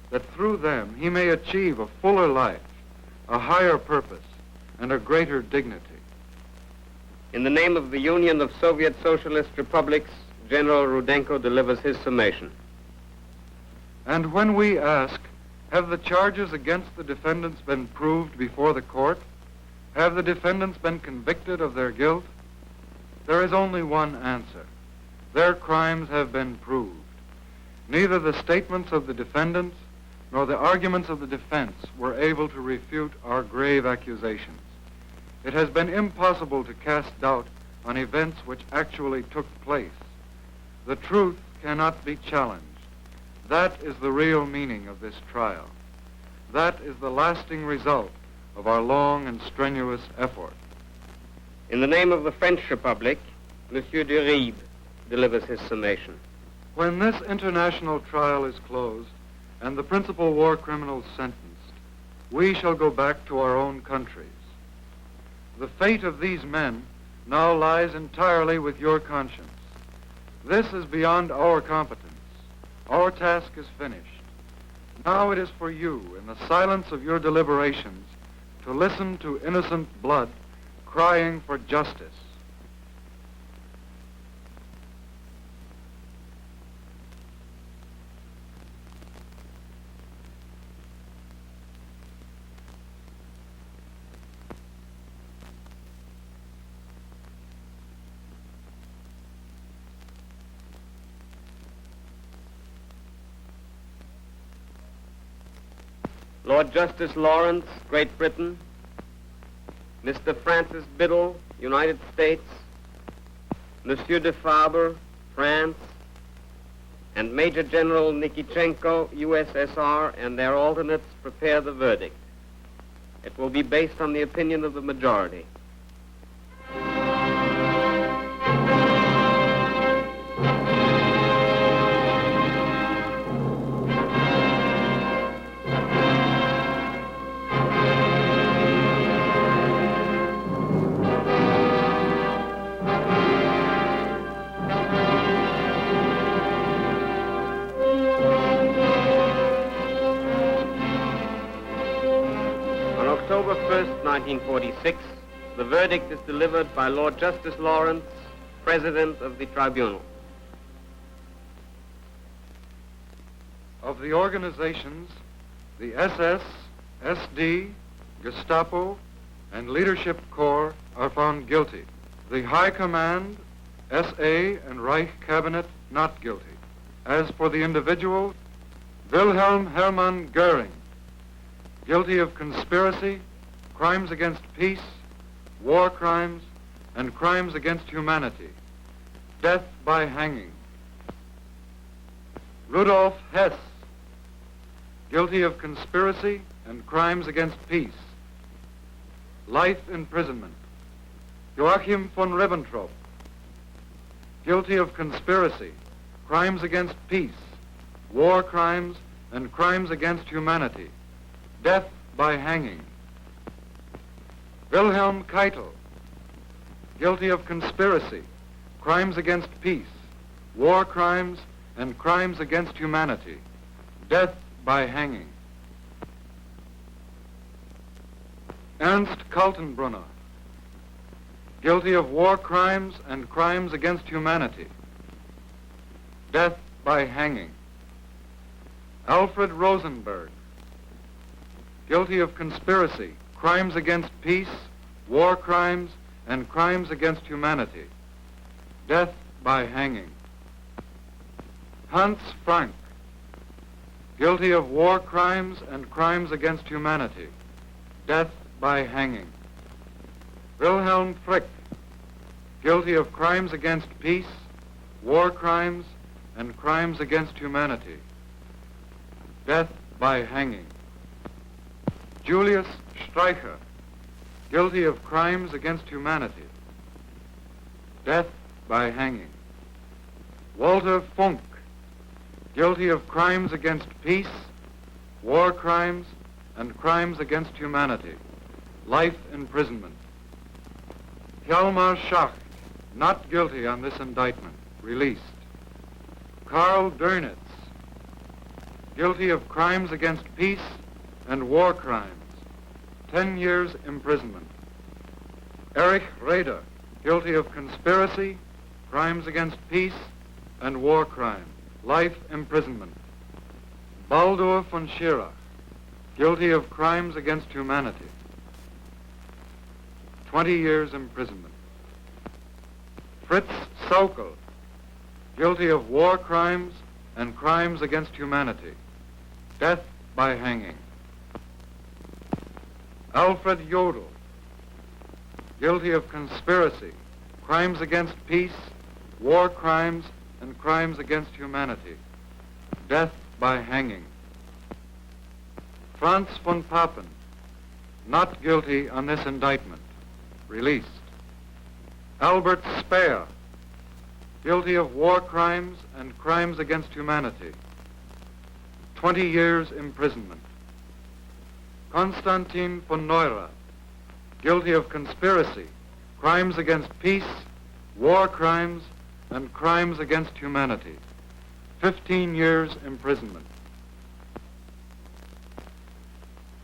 that through them he may achieve a fuller life, a higher purpose, and a greater dignity. In the name of the Union of Soviet Socialist Republics, General Rudenko delivers his summation. And when we ask, have the charges against the defendants been proved before the court? Have the defendants been convicted of their guilt? There is only one answer. Their crimes have been proved. Neither the statements of the defendants nor the arguments of the defense were able to refute our grave accusations. It has been impossible to cast doubt on events which actually took place. The truth cannot be challenged. That is the real meaning of this trial. That is the lasting result of our long and strenuous effort. In the name of the French Republic, Monsieur Duribe delivers his summation. When this international trial is closed and the principal war criminals sentenced, we shall go back to our own countries. The fate of these men now lies entirely with your conscience. This is beyond our competence. Our task is finished. Now it is for you, in the silence of your deliberations, to listen to innocent blood crying for justice. Lord Justice Lawrence, Great Britain, Mr. Francis Biddle, United States, Monsieur de Faber, France, and Major General Nikitchenko, USSR, and their alternates prepare the verdict. It will be based on the opinion of the majority. October 1st, 1946, the verdict is delivered by Lord Justice Lawrence, President of the Tribunal. Of the organizations, the SS, SD, Gestapo, and Leadership Corps are found guilty. The High Command, SA, and Reich Cabinet not guilty. As for the individual, Wilhelm Hermann Goering, guilty of conspiracy, crimes against peace, war crimes, and crimes against humanity. Death by hanging. Rudolf Hess, guilty of conspiracy and crimes against peace. Life imprisonment. Joachim von Ribbentrop, guilty of conspiracy, crimes against peace, war crimes, and crimes against humanity. Death by hanging. Wilhelm Keitel, guilty of conspiracy, crimes against peace, war crimes, and crimes against humanity. Death by hanging. Ernst Kaltenbrunner, guilty of war crimes and crimes against humanity. Death by hanging. Alfred Rosenberg, guilty of conspiracy, crimes against peace, war crimes, and crimes against humanity. Death by hanging. Hans Frank, guilty of war crimes and crimes against humanity. Death by hanging. Wilhelm Frick, guilty of crimes against peace, war crimes, and crimes against humanity. Death by hanging. Julius Streicher, guilty of crimes against humanity. Death by hanging. Walter Funk, guilty of crimes against peace, war crimes, and crimes against humanity. Life imprisonment. Hjalmar Schacht, not guilty on this indictment, released. Karl Dönitz, guilty of crimes against peace and war crimes, 10 years imprisonment. Erich Raeder, guilty of conspiracy, crimes against peace, and war crime, life imprisonment. Baldur von Schirach, guilty of crimes against humanity, 20 years imprisonment. Fritz Saukel, guilty of war crimes and crimes against humanity, death by hanging. Alfred Jodl, guilty of conspiracy, crimes against peace, war crimes, and crimes against humanity, death by hanging. Franz von Papen, not guilty on this indictment, released. Albert Speer, guilty of war crimes and crimes against humanity, 20 years imprisonment. Konstantin von Neurath, guilty of conspiracy, crimes against peace, war crimes, and crimes against humanity, 15 years imprisonment.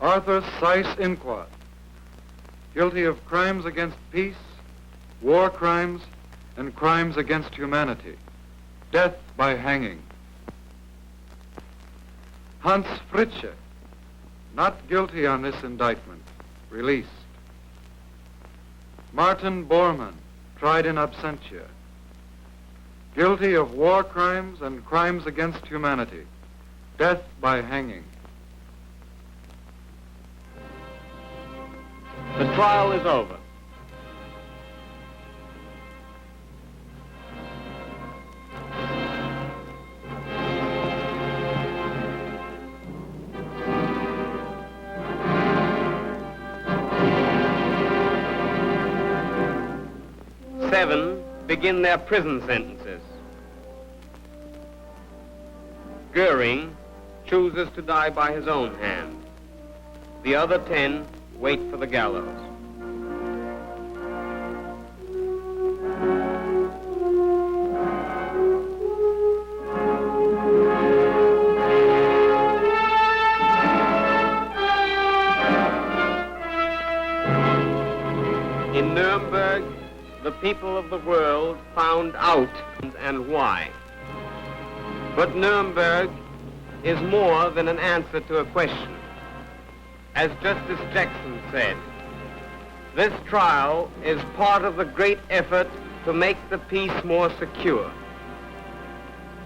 Arthur Seyss-Inquart, guilty of crimes against peace, war crimes, and crimes against humanity, death by hanging. Hans Fritzsche, not guilty on this indictment, released. Martin Bormann, tried in absentia, guilty of war crimes and crimes against humanity, death by hanging. The trial is over. Seven begin their prison sentences. Goering chooses to die by his own hand. The other 10 wait for the gallows. In Nuremberg, the people of the world found out and why. But Nuremberg is more than an answer to a question. As Justice Jackson said, this trial is part of the great effort to make the peace more secure.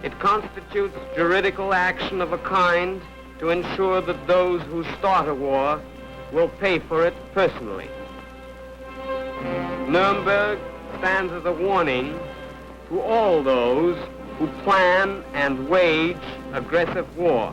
It constitutes juridical action of a kind to ensure that those who start a war will pay for it personally. Nuremberg stands as a warning to all those who plan and wage aggressive war.